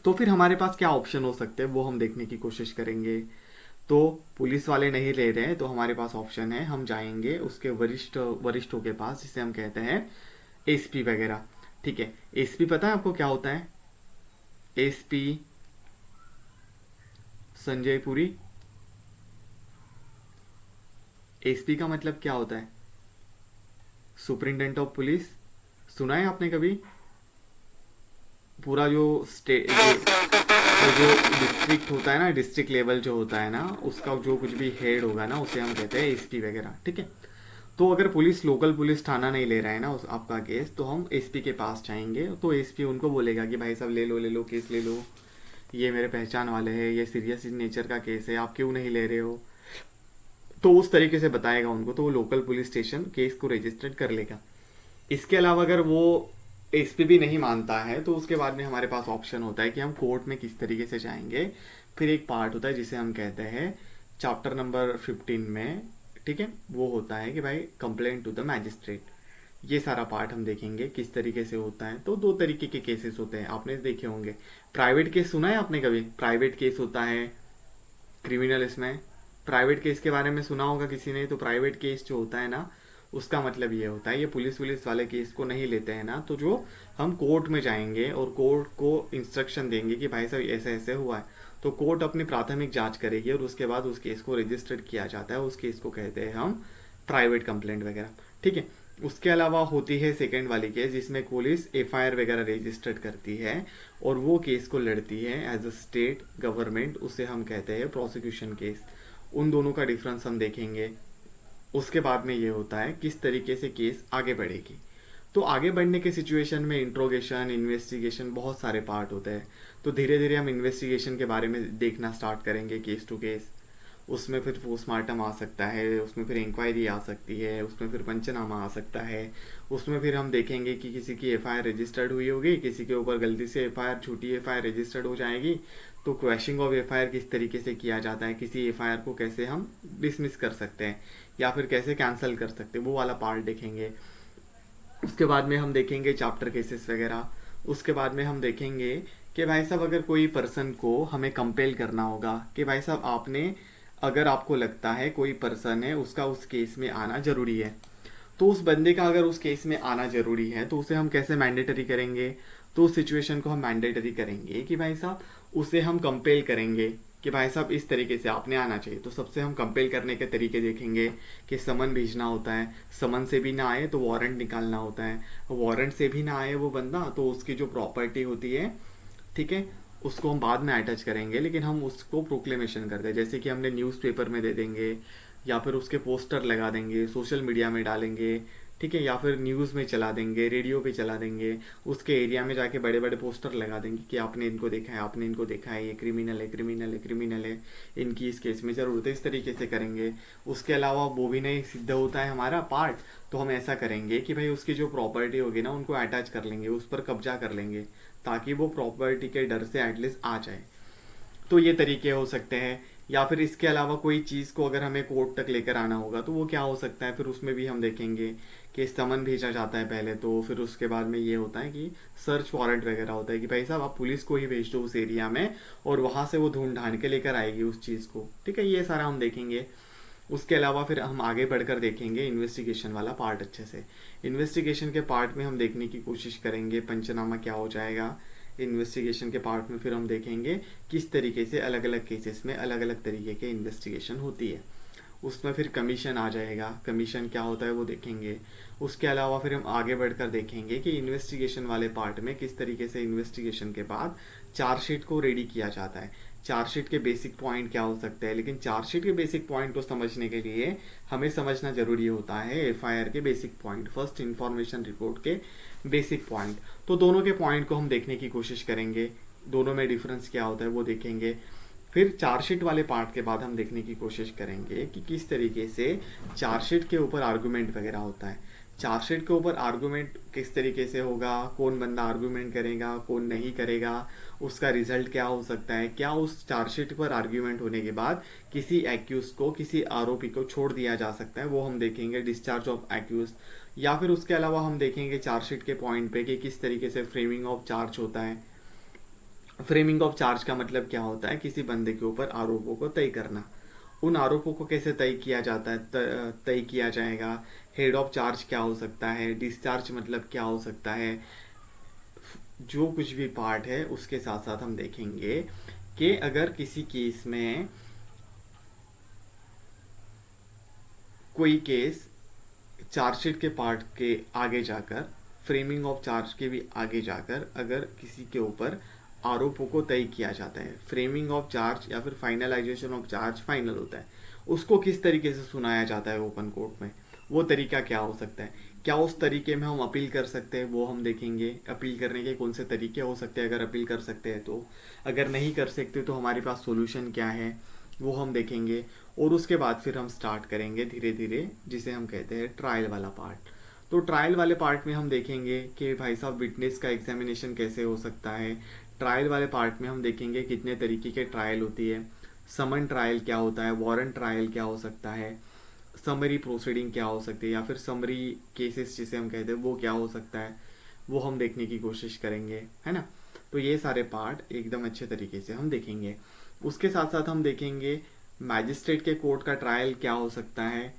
तो फिर हमारे पास क्या ऑप्शन हो सकते हैं वो हम देखने की कोशिश करेंगे। तो पुलिस वाले नहीं ले रहे हैं तो हमारे पास ऑप्शन है, हम जाएंगे उसके वरिष्ठों के पास, जिसे हम कहते हैं एसपी वगैरह, ठीक है। एसपी पता है आपको क्या होता है? एसपी संजय पुरी, एसपी का मतलब क्या होता है? सुपरिटेंडेंट ऑफ पुलिस, सुना है आपने कभी? पूरा जो स्टेट जो डिस्ट्रिक्ट होता है ना, डिस्ट्रिक्ट लेवल जो होता है ना, उसका जो कुछ भी हेड होगा ना, उसे हम कहते हैं एसपी वगैरह, ठीक है। तो अगर पुलिस लोकल पुलिस थाना नहीं ले रहा है ना उस आपका केस, तो हम एसपी के पास जाएंगे, तो एसपी उनको बोलेगा कि भाई साहब ले लो केस ले लो, ये मेरे पहचान वाले हैं, ये सीरियस नेचर का केस है, आप क्यों नहीं ले रहे हो, तो उस तरीके से बताएगा उनको, तो वो लोकल पुलिस स्टेशन केस को रजिस्टर्ड कर लेगा। इसके अलावा अगर वो एसपी भी नहीं मानता है तो उसके बाद में हमारे पास ऑप्शन होता है कि हम कोर्ट में किस तरीके से जाएंगे। फिर एक पार्ट होता है जिसे हम कहते हैं चैप्टर नंबर 15 में, ठीक है, वो होता है कि भाई कंप्लेंट टू द मैजिस्ट्रेट। ये सारा पार्ट हम देखेंगे किस तरीके से होता है। तो दो तरीके के केसेस होते हैं, आपने देखे होंगे। प्राइवेट केस सुना है आपने कभी? प्राइवेट केस होता है क्रिमिनल, इसमें प्राइवेट केस के बारे में सुना होगा किसी ने। तो प्राइवेट केस जो होता है ना, उसका मतलब ये होता है, ये पुलिस वाले केस को नहीं लेते हैं ना, तो जो हम कोर्ट में जाएंगे और कोर्ट को इंस्ट्रक्शन देंगे कि भाई साहब ऐसे ऐसे हुआ है, तो कोर्ट अपनी प्राथमिक जांच करेगी और उसके बाद उस केस को रजिस्टर्ड किया जाता है। उस केस को कहते हैं हम प्राइवेट कंप्लेंट वगैरह, ठीक है। उसके अलावा होती है सेकेंड वाली केस, जिसमें पुलिस एफआईआर वगैरह रजिस्टर्ड करती है और वो केस को लड़ती है एज अ स्टेट गवर्नमेंट, उसे हम कहते हैं प्रोसिक्यूशन केस। उन दोनों का डिफरेंस हम देखेंगे। उसके बाद में ये होता है किस तरीके से केस आगे बढ़ेगी। तो आगे बढ़ने के सिचुएशन में इंट्रोगेशन, इन्वेस्टिगेशन, बहुत सारे पार्ट होते हैं। तो धीरे धीरे हम इन्वेस्टिगेशन के बारे में देखना स्टार्ट करेंगे, केस टू केस। उसमें फिर पोस्टमार्टम आ सकता है, उसमें फिर इंक्वायरी आ सकती है, उसमें फिर पंचनामा आ सकता है, उसमें फिर हम देखेंगे कि किसी की एफआईआर रजिस्टर्ड हुई होगी, किसी के ऊपर गलती से एफआईआर झूठी एफआईआर रजिस्टर्ड हो जाएगी, तो क्रैशिंग ऑफ एफआईआर किस तरीके से किया जाता है, किसी एफआईआर को कैसे हम डिसमिस कर सकते हैं या फिर कैसे कैंसिल कर सकते हैं, वो वाला पार्ट देखेंगे। उसके बाद में हम देखेंगे चैप्टर केसेस वगैरह। उसके बाद में हम देखेंगे कि भाई साहब अगर कोई पर्सन को हमें कंपेल करना होगा कि भाई साहब आपने, अगर आपको लगता है कोई पर्सन है उसका उस केस में आना जरूरी है, तो उस बंदे का अगर उस केस में आना जरूरी है तो उसे हम कैसे मैंडेटरी करेंगे, तो उस सिचुएशन को हम मैंडेटरी करेंगे कि भाई साहब उसे हम कंपेल करेंगे कि भाई साहब इस तरीके से आपने आना चाहिए। तो सबसे हम कंपेल करने के तरीके देखेंगे कि समन भेजना होता है, समन से भी ना आए तो वारंट निकालना होता है, वारंट से भी ना आए वो बंदा तो उसकी जो प्रॉपर्टी होती है, ठीक है, उसको हम बाद में अटैच करेंगे, लेकिन हम उसको प्रोक्लेमेशन करते हैं, जैसे कि हमने न्यूज़पेपर में दे देंगे या फिर उसके पोस्टर लगा देंगे, सोशल मीडिया में डालेंगे, ठीक है, या फिर न्यूज़ में चला देंगे, रेडियो पे चला देंगे, उसके एरिया में जाके बड़े बड़े पोस्टर लगा देंगे कि आपने इनको देखा है, आपने इनको देखा है, ये क्रिमिनल है, क्रिमिनल है, क्रिमिनल है, इनकी इस केस में ज़रूरत है, इस तरीके से करेंगे। उसके अलावा वो भी नहीं सिद्ध होता है हमारा पार्ट, तो हम ऐसा करेंगे कि भाई उसकी जो प्रॉपर्टी होगी ना उनको अटैच कर लेंगे, उस पर कब्जा कर लेंगे, ताकि वो प्रॉपर्टी के डर से एटलीस्ट आ जाए। तो ये तरीके हो सकते हैं। या फिर इसके अलावा कोई चीज़ को अगर हमें कोर्ट तक लेकर आना होगा तो वो क्या हो सकता है, फिर उसमें भी हम देखेंगे कि समन भेजा जाता है पहले, तो फिर उसके बाद में ये होता है कि सर्च वारंट वगैरह होता है कि भाई साहब आप पुलिस को ही भेज दो उस एरिया में और वहाँ से वो ढूंढ ढांड के लेकर आएगी उस चीज़ को, ठीक है, ये सारा हम देखेंगे। उसके अलावा फिर हम आगे बढ़कर देखेंगे इन्वेस्टिगेशन वाला पार्ट अच्छे से। इन्वेस्टिगेशन के पार्ट में हम देखने की कोशिश करेंगे पंचनामा क्या हो जाएगा। इन्वेस्टिगेशन के पार्ट में फिर हम देखेंगे किस तरीके से अलग अलग केसेस में अलग अलग तरीके के इन्वेस्टिगेशन होती है। उसमें फिर कमीशन आ जाएगा, कमीशन क्या होता है वो देखेंगे। उसके अलावा फिर हम आगे बढ़कर देखेंगे कि इन्वेस्टिगेशन वाले पार्ट में किस तरीके से इन्वेस्टिगेशन के बाद चार्जशीट को रेडी किया जाता है, चार्जशीट के बेसिक पॉइंट क्या हो सकते हैं। लेकिन चार्जशीट के बेसिक पॉइंट को समझने के लिए हमें समझना जरूरी होता है एफआईआर के basic point, first information report के बेसिक पॉइंट। तो दोनों के पॉइंट को हम देखने की कोशिश करेंगे, दोनों में डिफरेंस क्या होता है वो देखेंगे। फिर चार्जशीट वाले पार्ट के बाद हम देखने की कोशिश करेंगे कि किस तरीके से चार्जशीट के ऊपर आर्गूमेंट वगैरह होता है, चार्जशीट के ऊपर आर्गूमेंट किस तरीके से होगा, कौन बंदा आर्गूमेंट करेगा, कौन नहीं करेगा, उसका रिजल्ट क्या हो सकता है, क्या उस चार्जशीट पर आर्गूमेंट होने के बाद किसी एक्यूज को, किसी आरोपी को छोड़ दिया जा सकता है, वो हम देखेंगे, डिस्चार्ज ऑफ एक्यूज। या फिर उसके अलावा हम देखेंगे चार्जशीट के पॉइंट पे कि किस तरीके से फ्रेमिंग ऑफ चार्ज होता है। फ्रेमिंग ऑफ चार्ज का मतलब क्या होता है, किसी बंदे के ऊपर आरोपों को तय करना, उन आरोपों को कैसे तय किया जाता है, तय किया जाएगा। हेड ऑफ चार्ज क्या हो सकता है, डिस्चार्ज मतलब क्या हो सकता है, जो कुछ भी पार्ट है उसके साथ साथ हम देखेंगे कि अगर किसी केस में कोई केस चार्जशीट के पार्ट के आगे जाकर, फ्रेमिंग ऑफ चार्ज के भी आगे जाकर अगर किसी के ऊपर आरोपों को तय किया जाता है, फ्रेमिंग ऑफ चार्ज या फिर फाइनलाइजेशन ऑफ चार्ज फाइनल होता है, उसको किस तरीके से सुनाया जाता है ओपन कोर्ट में, वो तरीका क्या हो सकता है, क्या उस तरीके में हम अपील कर सकते हैं वो हम देखेंगे। अपील करने के कौन से तरीके हो सकते हैं अगर अपील कर सकते हैं तो, अगर नहीं कर सकते तो हमारे पास सोल्यूशन क्या है वो हम देखेंगे। और उसके बाद फिर हम स्टार्ट करेंगे धीरे धीरे जिसे हम कहते हैं ट्रायल वाला पार्ट। तो ट्रायल वाले पार्ट में हम देखेंगे कि भाई साहब विटनेस का एग्जामिनेशन कैसे हो सकता है। ट्रायल वाले पार्ट में हम देखेंगे कितने तरीके के ट्रायल होती है, समन ट्रायल क्या होता है, वारंट ट्रायल क्या हो सकता है, समरी प्रोसीडिंग क्या हो सकती है, या फिर समरी केसेस जिसे हम कहते हैं वो क्या हो सकता है, वो हम देखने की कोशिश करेंगे, है ना। तो ये सारे पार्ट एकदम अच्छे तरीके से हम देखेंगे। उसके साथ साथ हम देखेंगे मैजिस्ट्रेट के कोर्ट का ट्रायल क्या हो सकता है,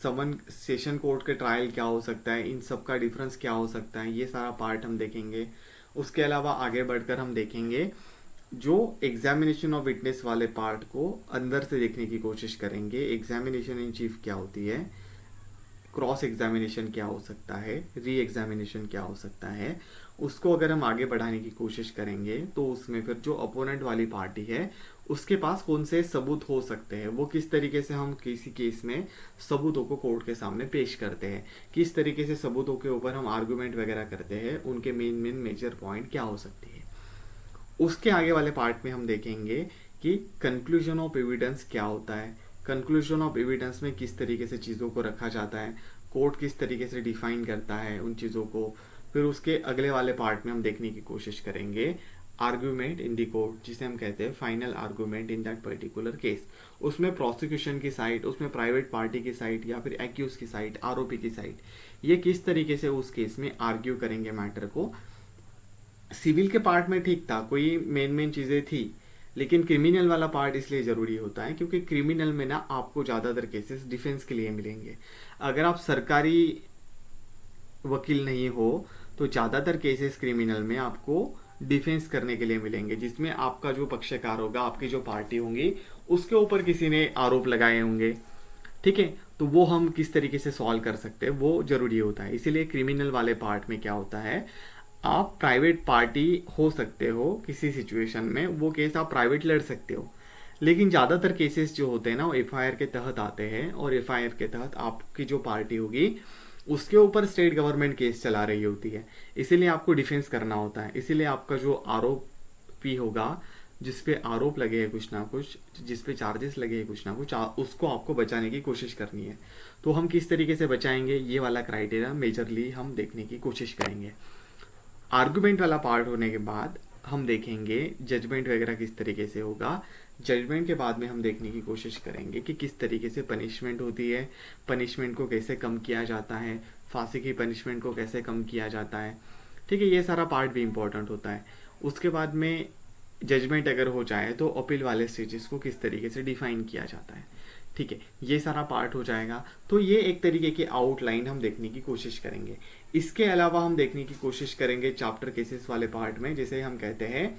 समन सेशन कोर्ट के ट्रायल क्या हो सकता है, इन सब का डिफरेंस क्या हो सकता है, ये सारा पार्ट हम देखेंगे। उसके अलावा आगे बढ़कर हम देखेंगे जो एग्जामिनेशन ऑफ विटनेस वाले पार्ट को अंदर से देखने की कोशिश करेंगे। एग्जामिनेशन इन चीफ क्या होती है, क्रॉस एग्जामिनेशन क्या हो सकता है, री एग्जामिनेशन क्या हो सकता है, उसको अगर हम आगे बढ़ाने की कोशिश करेंगे तो उसमें फिर जो अपोनेंट वाली पार्टी है उसके पास कौन से सबूत हो सकते हैं, वो किस तरीके से हम किसी केस में सबूतों को कोर्ट के सामने पेश करते हैं, किस तरीके से सबूतों के ऊपर हम आर्गूमेंट वगैरह करते हैं, उनके मेन मेजर पॉइंट क्या हो सकती है। उसके आगे वाले पार्ट में हम देखेंगे कि कंक्लूजन ऑफ एविडेंस क्या होता है, कंक्लूजन ऑफ एविडेंस में किस तरीके से चीज़ों को रखा जाता है, कोर्ट किस तरीके से डिफाइन करता है उन चीज़ों को। फिर उसके अगले वाले पार्ट में हम देखने की कोशिश करेंगे आर्ग्यूमेंट इन दी कोर्ट, जिसे हम कहते हैं final argument in that particular case. उसमें प्रोसिक्यूशन की साइड, उसमें प्राइवेट पार्टी की साइड या फिर एक्यूज की साइड, आरोपी की साइड, ये किस तरीके से उस केस में आर्ग्यू करेंगे मैटर को। सिविल के पार्ट में ठीक था, कोई मेन चीज़ें थी, लेकिन क्रिमिनल वाला पार्ट इसलिए ज़रूरी होता है क्योंकि क्रिमिनल में ना आपको ज़्यादातर केसेस डिफेंस के लिए मिलेंगे। अगर आप सरकारी वकील नहीं हो तो ज़्यादातर केसेस क्रिमिनल में आपको डिफेंस करने के लिए मिलेंगे, जिसमें आपका जो पक्षकार होगा, आपकी जो पार्टी होंगी, उसके ऊपर किसी ने आरोप लगाए होंगे, ठीक है। तो वो हम किस तरीके से सॉल्व कर सकते हैं वो जरूरी होता है। इसीलिए क्रिमिनल वाले पार्ट में क्या होता है, आप प्राइवेट पार्टी हो सकते हो किसी सिचुएशन में, वो केस आप प्राइवेट लड़ सकते हो, लेकिन ज़्यादातर केसेस जो होते हैं ना वो एफआईआर के तहत आते हैं, और एफआईआर के तहत आपकी जो पार्टी होगी उसके ऊपर स्टेट गवर्नमेंट केस चला रही होती है, इसीलिए आपको डिफेंस करना होता है। इसीलिए आपका जो आरोपी होगा, जिस पे आरोप लगे हैं कुछ ना कुछ, जिस पे चार्जेस लगे हैं कुछ ना कुछ, उसको आपको बचाने की कोशिश करनी है। तो हम किस तरीके से बचाएंगे, ये वाला क्राइटेरिया मेजरली हम देखने की कोशिश करेंगे। आर्गुमेंट वाला पार्ट होने के बाद हम देखेंगे जजमेंट वगैरह किस तरीके से होगा। जजमेंट के बाद में हम देखने की कोशिश करेंगे कि किस तरीके से पनिशमेंट होती है, पनिशमेंट को कैसे कम किया जाता है, फांसी की पनिशमेंट को कैसे कम किया जाता है, ठीक है। ये सारा पार्ट भी इम्पोर्टेंट होता है। उसके बाद में जजमेंट अगर हो जाए तो अपील वाले स्टेजेस को किस तरीके से डिफाइन किया जाता है, ठीक है, ये सारा पार्ट हो जाएगा। तो ये एक तरीके की आउटलाइन हम देखने की कोशिश करेंगे। इसके अलावा हम देखने की कोशिश करेंगे चैप्टर केसेस वाले पार्ट में, जैसे हम कहते हैं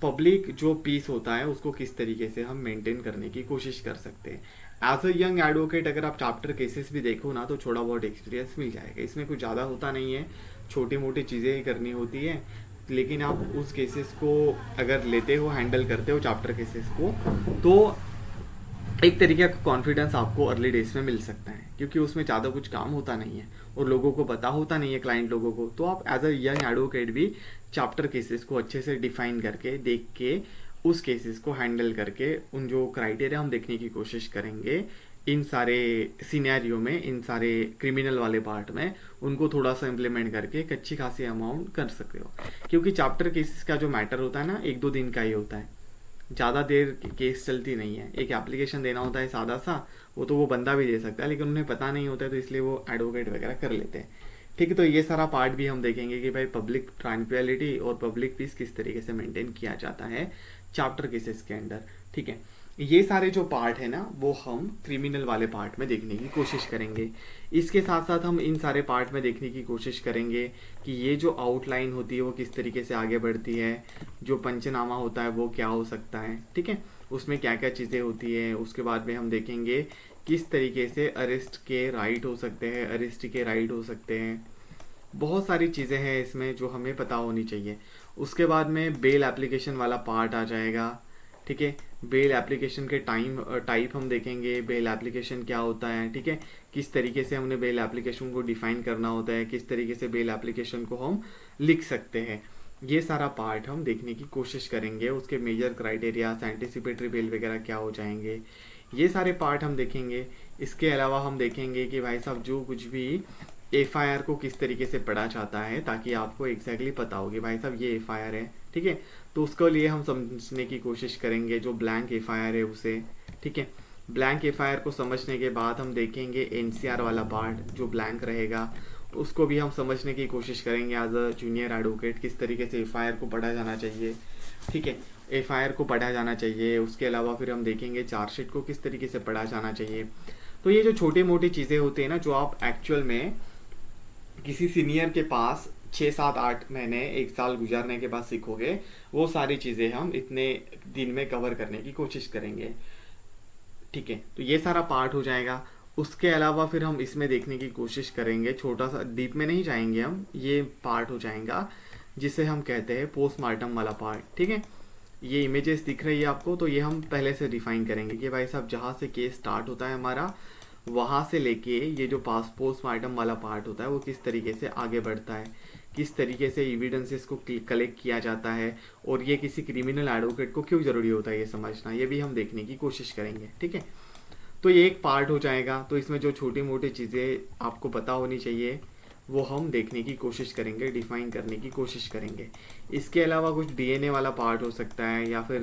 पब्लिक जो पीस होता है उसको किस तरीके से हम मेंटेन करने की कोशिश कर सकते हैं। एज अ यंग एडवोकेट अगर आप चैप्टर केसेस भी देखो ना तो थोड़ा बहुत एक्सपीरियंस मिल जाएगा। इसमें कुछ ज़्यादा होता नहीं है, छोटी मोटी चीज़ें ही करनी होती है, लेकिन आप उस केसेस को अगर लेते हो, हैंडल करते हो चैप्टर केसेस को, तो एक तरीके का कॉन्फिडेंस आपको अर्ली डेज में मिल सकता है, क्योंकि उसमें ज़्यादा कुछ काम होता नहीं है और लोगों को पता होता नहीं है, क्लाइंट लोगों को। तो आप एज अ यंग एडवोकेट भी चैप्टर केसेस को अच्छे से डिफाइन करके, देख के, उस केसेस को हैंडल करके, उन जो क्राइटेरिया हम देखने की कोशिश करेंगे इन सारे सिनेरियो में, इन सारे क्रिमिनल वाले पार्ट में, उनको थोड़ा सा इम्प्लीमेंट करके एक अच्छी खासी अमाउंट कर सकते हो। क्योंकि चैप्टर केसेस का जो मैटर होता है ना, 1-2 दिन का ही होता है, ज़्यादा देर केस चलती नहीं है। एक एप्लीकेशन देना होता है सादा सा, वो तो वो बंदा भी दे सकता है, लेकिन उन्हें पता नहीं होता है, तो इसलिए वो एडवोकेट वगैरह कर लेते हैं, ठीक है। तो ये सारा पार्ट भी हम देखेंगे कि भाई पब्लिक ट्रांक्विलिटी और पब्लिक पीस किस तरीके से मेंटेन किया जाता है चैप्टर केसेस के अंदर, ठीक है। ये सारे जो पार्ट है ना वो हम क्रिमिनल वाले पार्ट में देखने की कोशिश करेंगे। इसके साथ साथ हम इन सारे पार्ट में देखने की कोशिश करेंगे कि ये जो आउटलाइन होती है वो किस तरीके से आगे बढ़ती है, जो पंचनामा होता है वो क्या हो सकता है, ठीक है, उसमें क्या क्या चीज़ें होती है। उसके बाद में हम देखेंगे किस तरीके से अरेस्ट के राइट हो सकते हैं, अरेस्ट के राइट हो सकते हैं, बहुत सारी चीज़ें हैं इसमें जो हमें पता होनी चाहिए। उसके बाद में बेल एप्लीकेशन वाला पार्ट आ जाएगा, ठीक है। बेल एप्लीकेशन के टाइप हम देखेंगे, बेल एप्लीकेशन क्या होता है, ठीक है, किस तरीके से हमने बेल एप्लीकेशन को डिफाइन करना होता है, किस तरीके से बेल एप्लीकेशन को हम लिख सकते हैं, ये सारा पार्ट हम देखने की कोशिश करेंगे। उसके मेजर क्राइटेरिया, एंटिसिपेटरी बेल वगैरह क्या हो जाएंगे, ये सारे पार्ट हम देखेंगे। इसके अलावा हम देखेंगे कि भाई साहब जो कुछ भी एफआईआर को किस तरीके से पढ़ा जाता है, ताकि आपको एग्जैक्टली पता हो कि भाई साहब ये एफआईआर है, ठीक है। तो उसके लिए हम समझने की कोशिश करेंगे जो ब्लैंक एफआईआर है उसे, ठीक है। ब्लैंक एफआईआर को समझने के बाद हम देखेंगे एनसीआर वाला पार्ट जो ब्लैंक रहेगा, उसको भी हम समझने की कोशिश करेंगे एज अ जूनियर एडवोकेट, किस तरीके से एफआईआर को पढ़ा जाना चाहिए, ठीक है, एफआईआर को पढ़ा जाना चाहिए। उसके अलावा फिर हम देखेंगे चार्जशीट को किस तरीके से पढ़ा जाना चाहिए। तो ये जो छोटी मोटी चीज़ें होती हैं ना, जो आप एक्चुअल में किसी सीनियर के पास 6-7-8 महीने 1 साल गुजारने के बाद सीखोगे, वो सारी चीज़ें हम इतने दिन में कवर करने की कोशिश करेंगे, ठीक है। तो ये सारा पार्ट हो जाएगा। उसके अलावा फिर हम इसमें देखने की कोशिश करेंगे, छोटा सा डीप में नहीं जाएंगे हम, ये पार्ट हो जाएगा जिसे हम कहते हैं पोस्टमार्टम वाला पार्ट, ठीक है। ये इमेजेस दिख रही है आपको, तो ये हम पहले से डिफाइन करेंगे कि भाई साहब जहाँ से केस स्टार्ट होता है हमारा, वहाँ से लेके ये जो पोस्टमार्टम वाला पार्ट होता है वो किस तरीके से आगे बढ़ता है, किस तरीके से एविडेंसेस को कलेक्ट किया जाता है, और ये किसी क्रिमिनल एडवोकेट को क्यों ज़रूरी होता है ये समझना, ये भी हम देखने की कोशिश करेंगे, ठीक है। तो ये एक पार्ट हो जाएगा। तो इसमें जो छोटी मोटी चीज़ें आपको पता होनी चाहिए वो हम देखने की कोशिश करेंगे, डिफाइन करने की कोशिश करेंगे। इसके अलावा कुछ डीएनए वाला पार्ट हो सकता है, या फिर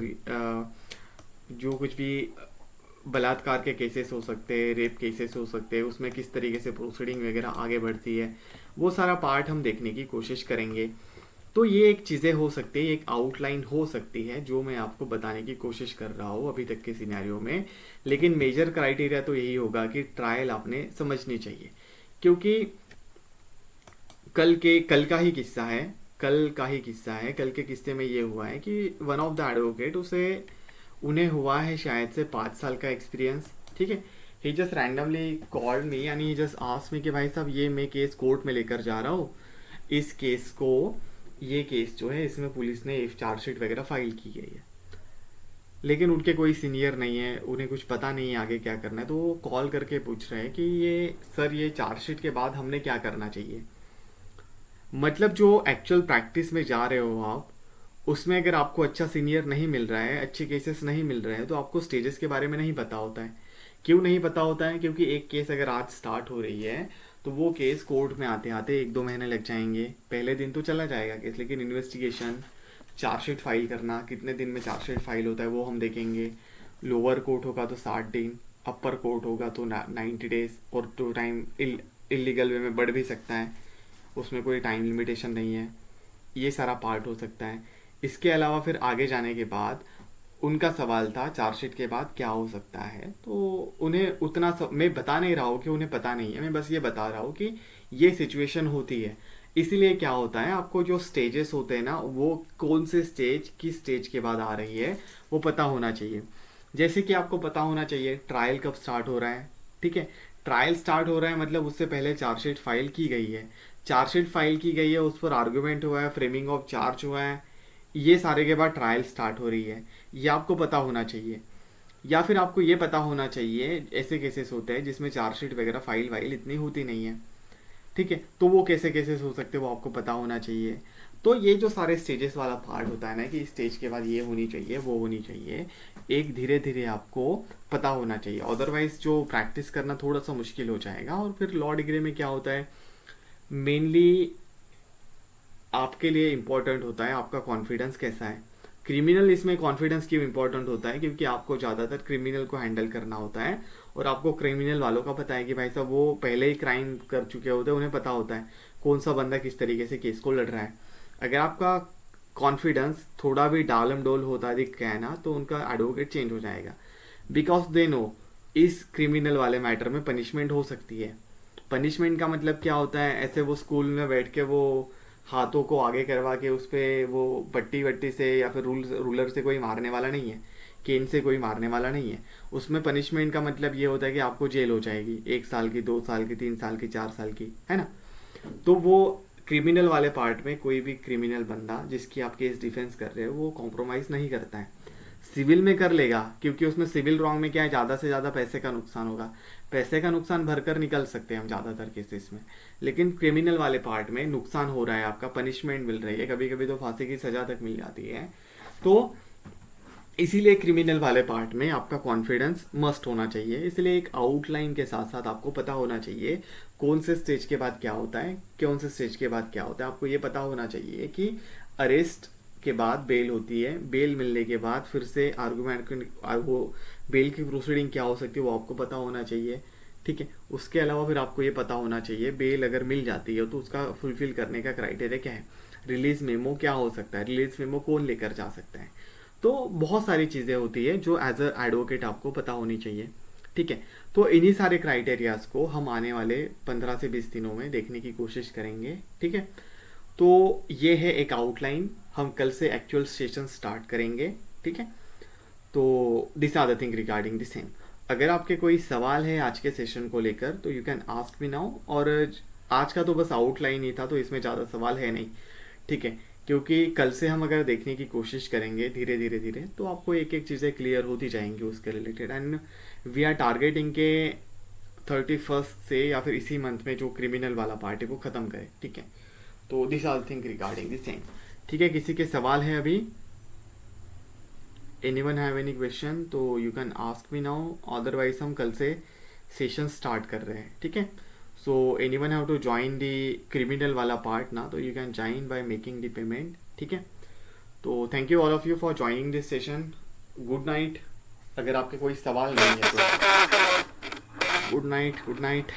जो कुछ भी बलात्कार के केसेस हो सकते हैं, रेप केसेस हो सकते हैं, उसमें किस तरीके से प्रोसीडिंग वगैरह आगे बढ़ती है, वो सारा पार्ट हम देखने की कोशिश करेंगे। तो ये एक चीज़ें हो सकती है, एक आउटलाइन हो सकती है जो मैं आपको बताने की कोशिश कर रहा हूँ अभी तक के सिनेरियो में। लेकिन मेजर क्राइटेरिया तो यही होगा कि ट्रायल आपने समझनी चाहिए, क्योंकि कल के किस्से में ये हुआ है कि वन ऑफ द एडवोकेट उन्हें हुआ है शायद से 5 साल का एक्सपीरियंस। ठीक है, ही जस्ट रैंडमली कॉल्ड मी यानी ही जस्ट आस्क्ड मी कि भाई साहब ये मैं केस कोर्ट में लेकर जा रहा हूँ, इस केस को, ये केस जो है इसमें पुलिस ने चार्जशीट वगैरह फाइल की गई है, लेकिन उनके कोई सीनियर नहीं है, उन्हें कुछ पता नहीं है आगे क्या करना है। तो वो कॉल करके पूछ रहे हैं कि ये सर ये चार्जशीट के बाद हमने क्या करना चाहिए। मतलब जो एक्चुअल प्रैक्टिस में जा रहे हो आप, उसमें अगर आपको अच्छा सीनियर नहीं मिल रहा है, अच्छे केसेस नहीं मिल रहे हैं, तो आपको स्टेजेस के बारे में नहीं पता होता है। क्यों नहीं पता होता है? क्योंकि एक केस अगर आज स्टार्ट हो रही है तो वो केस कोर्ट में आते आते 1-2 महीने लग जाएंगे। पहले दिन तो चला जाएगा केस, लेकिन इन्वेस्टिगेशन, चार्जशीट फाइल करना, कितने दिन में चार्जशीट फाइल होता है वो हम देखेंगे। लोअर कोर्ट होगा तो 60 दिन, अपर कोर्ट होगा तो 90 डेज, और तो टाइम इलीगल वे में बढ़ भी सकता है, उसमें कोई टाइम लिमिटेशन नहीं है। ये सारा पार्ट हो सकता है। इसके अलावा फिर आगे जाने के बाद उनका सवाल था चार्जशीट के बाद क्या हो सकता है, तो उन्हें मैं बता नहीं रहा हूँ कि उन्हें पता नहीं है, मैं बस ये बता रहा हूँ कि ये सिचुएशन होती है। इसीलिए क्या होता है, आपको जो स्टेजेस होते हैं ना, वो कौन से स्टेज किस स्टेज के बाद आ रही है वो पता होना चाहिए। जैसे कि आपको पता होना चाहिए ट्रायल कब स्टार्ट हो रहा है। ठीक है, ट्रायल स्टार्ट हो रहा है मतलब उससे पहले चार्जशीट फाइल की गई है, चार्जशीट फाइल की गई है, उस पर आर्गूमेंट हुआ है, फ्रेमिंग ऑफ चार्ज हुआ है, ये सारे के बाद ट्रायल स्टार्ट हो रही है, ये आपको पता होना चाहिए। या फिर आपको ये पता होना चाहिए ऐसे केसेस होते हैं जिसमें चार्जशीट वगैरह फाइल वाइल इतनी होती नहीं है। ठीक है, तो वो कैसे केसेस हो सकते हैं वो आपको पता होना चाहिए। तो ये जो सारे स्टेजेस वाला पार्ट होता है ना, कि इस स्टेज के बाद ये होनी चाहिए वो होनी चाहिए, एक धीरे धीरे आपको पता होना चाहिए। अदरवाइज जो प्रैक्टिस करना थोड़ा सा मुश्किल हो जाएगा। और फिर लॉ डिग्री में क्या होता है, मेनली आपके लिए इम्पोर्टेंट होता है आपका कॉन्फिडेंस कैसा है। क्रिमिनल इसमें कॉन्फिडेंस क्यों इम्पोर्टेंट होता है, क्योंकि आपको ज़्यादातर क्रिमिनल को हैंडल करना होता है, और आपको क्रिमिनल वालों का पता है कि भाई साहब वो पहले ही क्राइम कर चुके होते हैं, उन्हें पता होता है कौन सा बंदा किस तरीके से केस को लड़ रहा है। अगर आपका कॉन्फिडेंस थोड़ा भी डालम डोल होता दिख गया है ना, तो उनका एडवोकेट चेंज हो जाएगा, बिकॉज दे नो इस क्रिमिनल वाले मैटर में पनिशमेंट हो सकती है। पनिशमेंट का मतलब क्या होता है, ऐसे वो स्कूल में बैठ के वो हाथों को आगे करवा के उस पर वो पट्टी वट्टी से या फिर रूलर से कोई मारने वाला नहीं है, केन से कोई मारने वाला नहीं है। उसमें पनिशमेंट का मतलब ये होता है कि आपको जेल हो जाएगी, 1 साल की, 2 साल की, 3 साल की, 4 साल की, है ना। तो वो क्रिमिनल वाले पार्ट में कोई भी क्रिमिनल बंदा जिसकी आप केस डिफेंस कर रहे हो वो कॉम्प्रोमाइज़ नहीं करता है। सिविल में कर लेगा, क्योंकि उसमें सिविल रॉन्ग में क्या है, ज़्यादा से ज़्यादा पैसे का नुकसान होगा, पैसे का नुकसान भरकर निकल सकते हैं हम ज़्यादातर केसेस में। लेकिन क्रिमिनल वाले पार्ट में नुकसान हो रहा है, आपका पनिशमेंट मिल रही है, कभी कभी तो फांसी की सजा तक मिल जाती है। तो इसीलिए क्रिमिनल वाले पार्ट में आपका कॉन्फिडेंस मस्ट होना चाहिए। इसलिए एक आउटलाइन के साथ साथ आपको पता होना चाहिए कौन से स्टेज के बाद क्या होता है, कौन से स्टेज के बाद क्या होता है। आपको ये पता होना चाहिए कि अरेस्ट के बाद बेल होती है, बेल मिलने के बाद फिर से आर्गूमेंट, वो बेल की प्रोसीडिंग क्या हो सकती है वो आपको पता होना चाहिए। ठीक है, उसके अलावा फिर आपको ये पता होना चाहिए बेल अगर मिल जाती है तो उसका फुलफिल करने का क्राइटेरिया क्या है, रिलीज मेमो क्या हो सकता है, रिलीज मेमो कौन लेकर जा सकता है। तो बहुत सारी चीज़ें होती है जो एज अ एडवोकेट आपको पता होनी चाहिए। ठीक है, तो इन्हीं सारे क्राइटेरियाज को हम आने वाले 15 से 20 दिनों में देखने की कोशिश करेंगे। ठीक है, तो ये है एक आउटलाइन, हम कल से एक्चुअल सेशन स्टार्ट करेंगे। ठीक है, तो this are the thing regarding the same. अगर आपके कोई सवाल है आज के सेशन को लेकर तो you can ask me now. और आज का तो बस आउटलाइन ही था, तो इसमें ज़्यादा सवाल है नहीं। ठीक है, क्योंकि कल से हम अगर देखने की कोशिश करेंगे धीरे धीरे धीरे तो आपको एक एक चीज़ें क्लियर होती जाएंगी उसके related. And we are targeting के 31 से या फिर इसी मंथ में जो क्रिमिनल वाला पार्ट है वो ख़त्म करें। ठीक है, तो this are thing regarding this same. ठीक है, किसी के सवाल है अभी? एनीवन हैव एनी क्वेश्चन तो you can ask me now, otherwise हम कल से सेशन स्टार्ट कर रहे हैं, ठीक है। So anyone have to join the criminal वाला पार्ट ना, तो you can join by making the payment, ठीक है। तो thank you all of you for joining this session. Good night. अगर आपके कोई सवाल नहीं है तो गुड नाइट, गुड नाइट।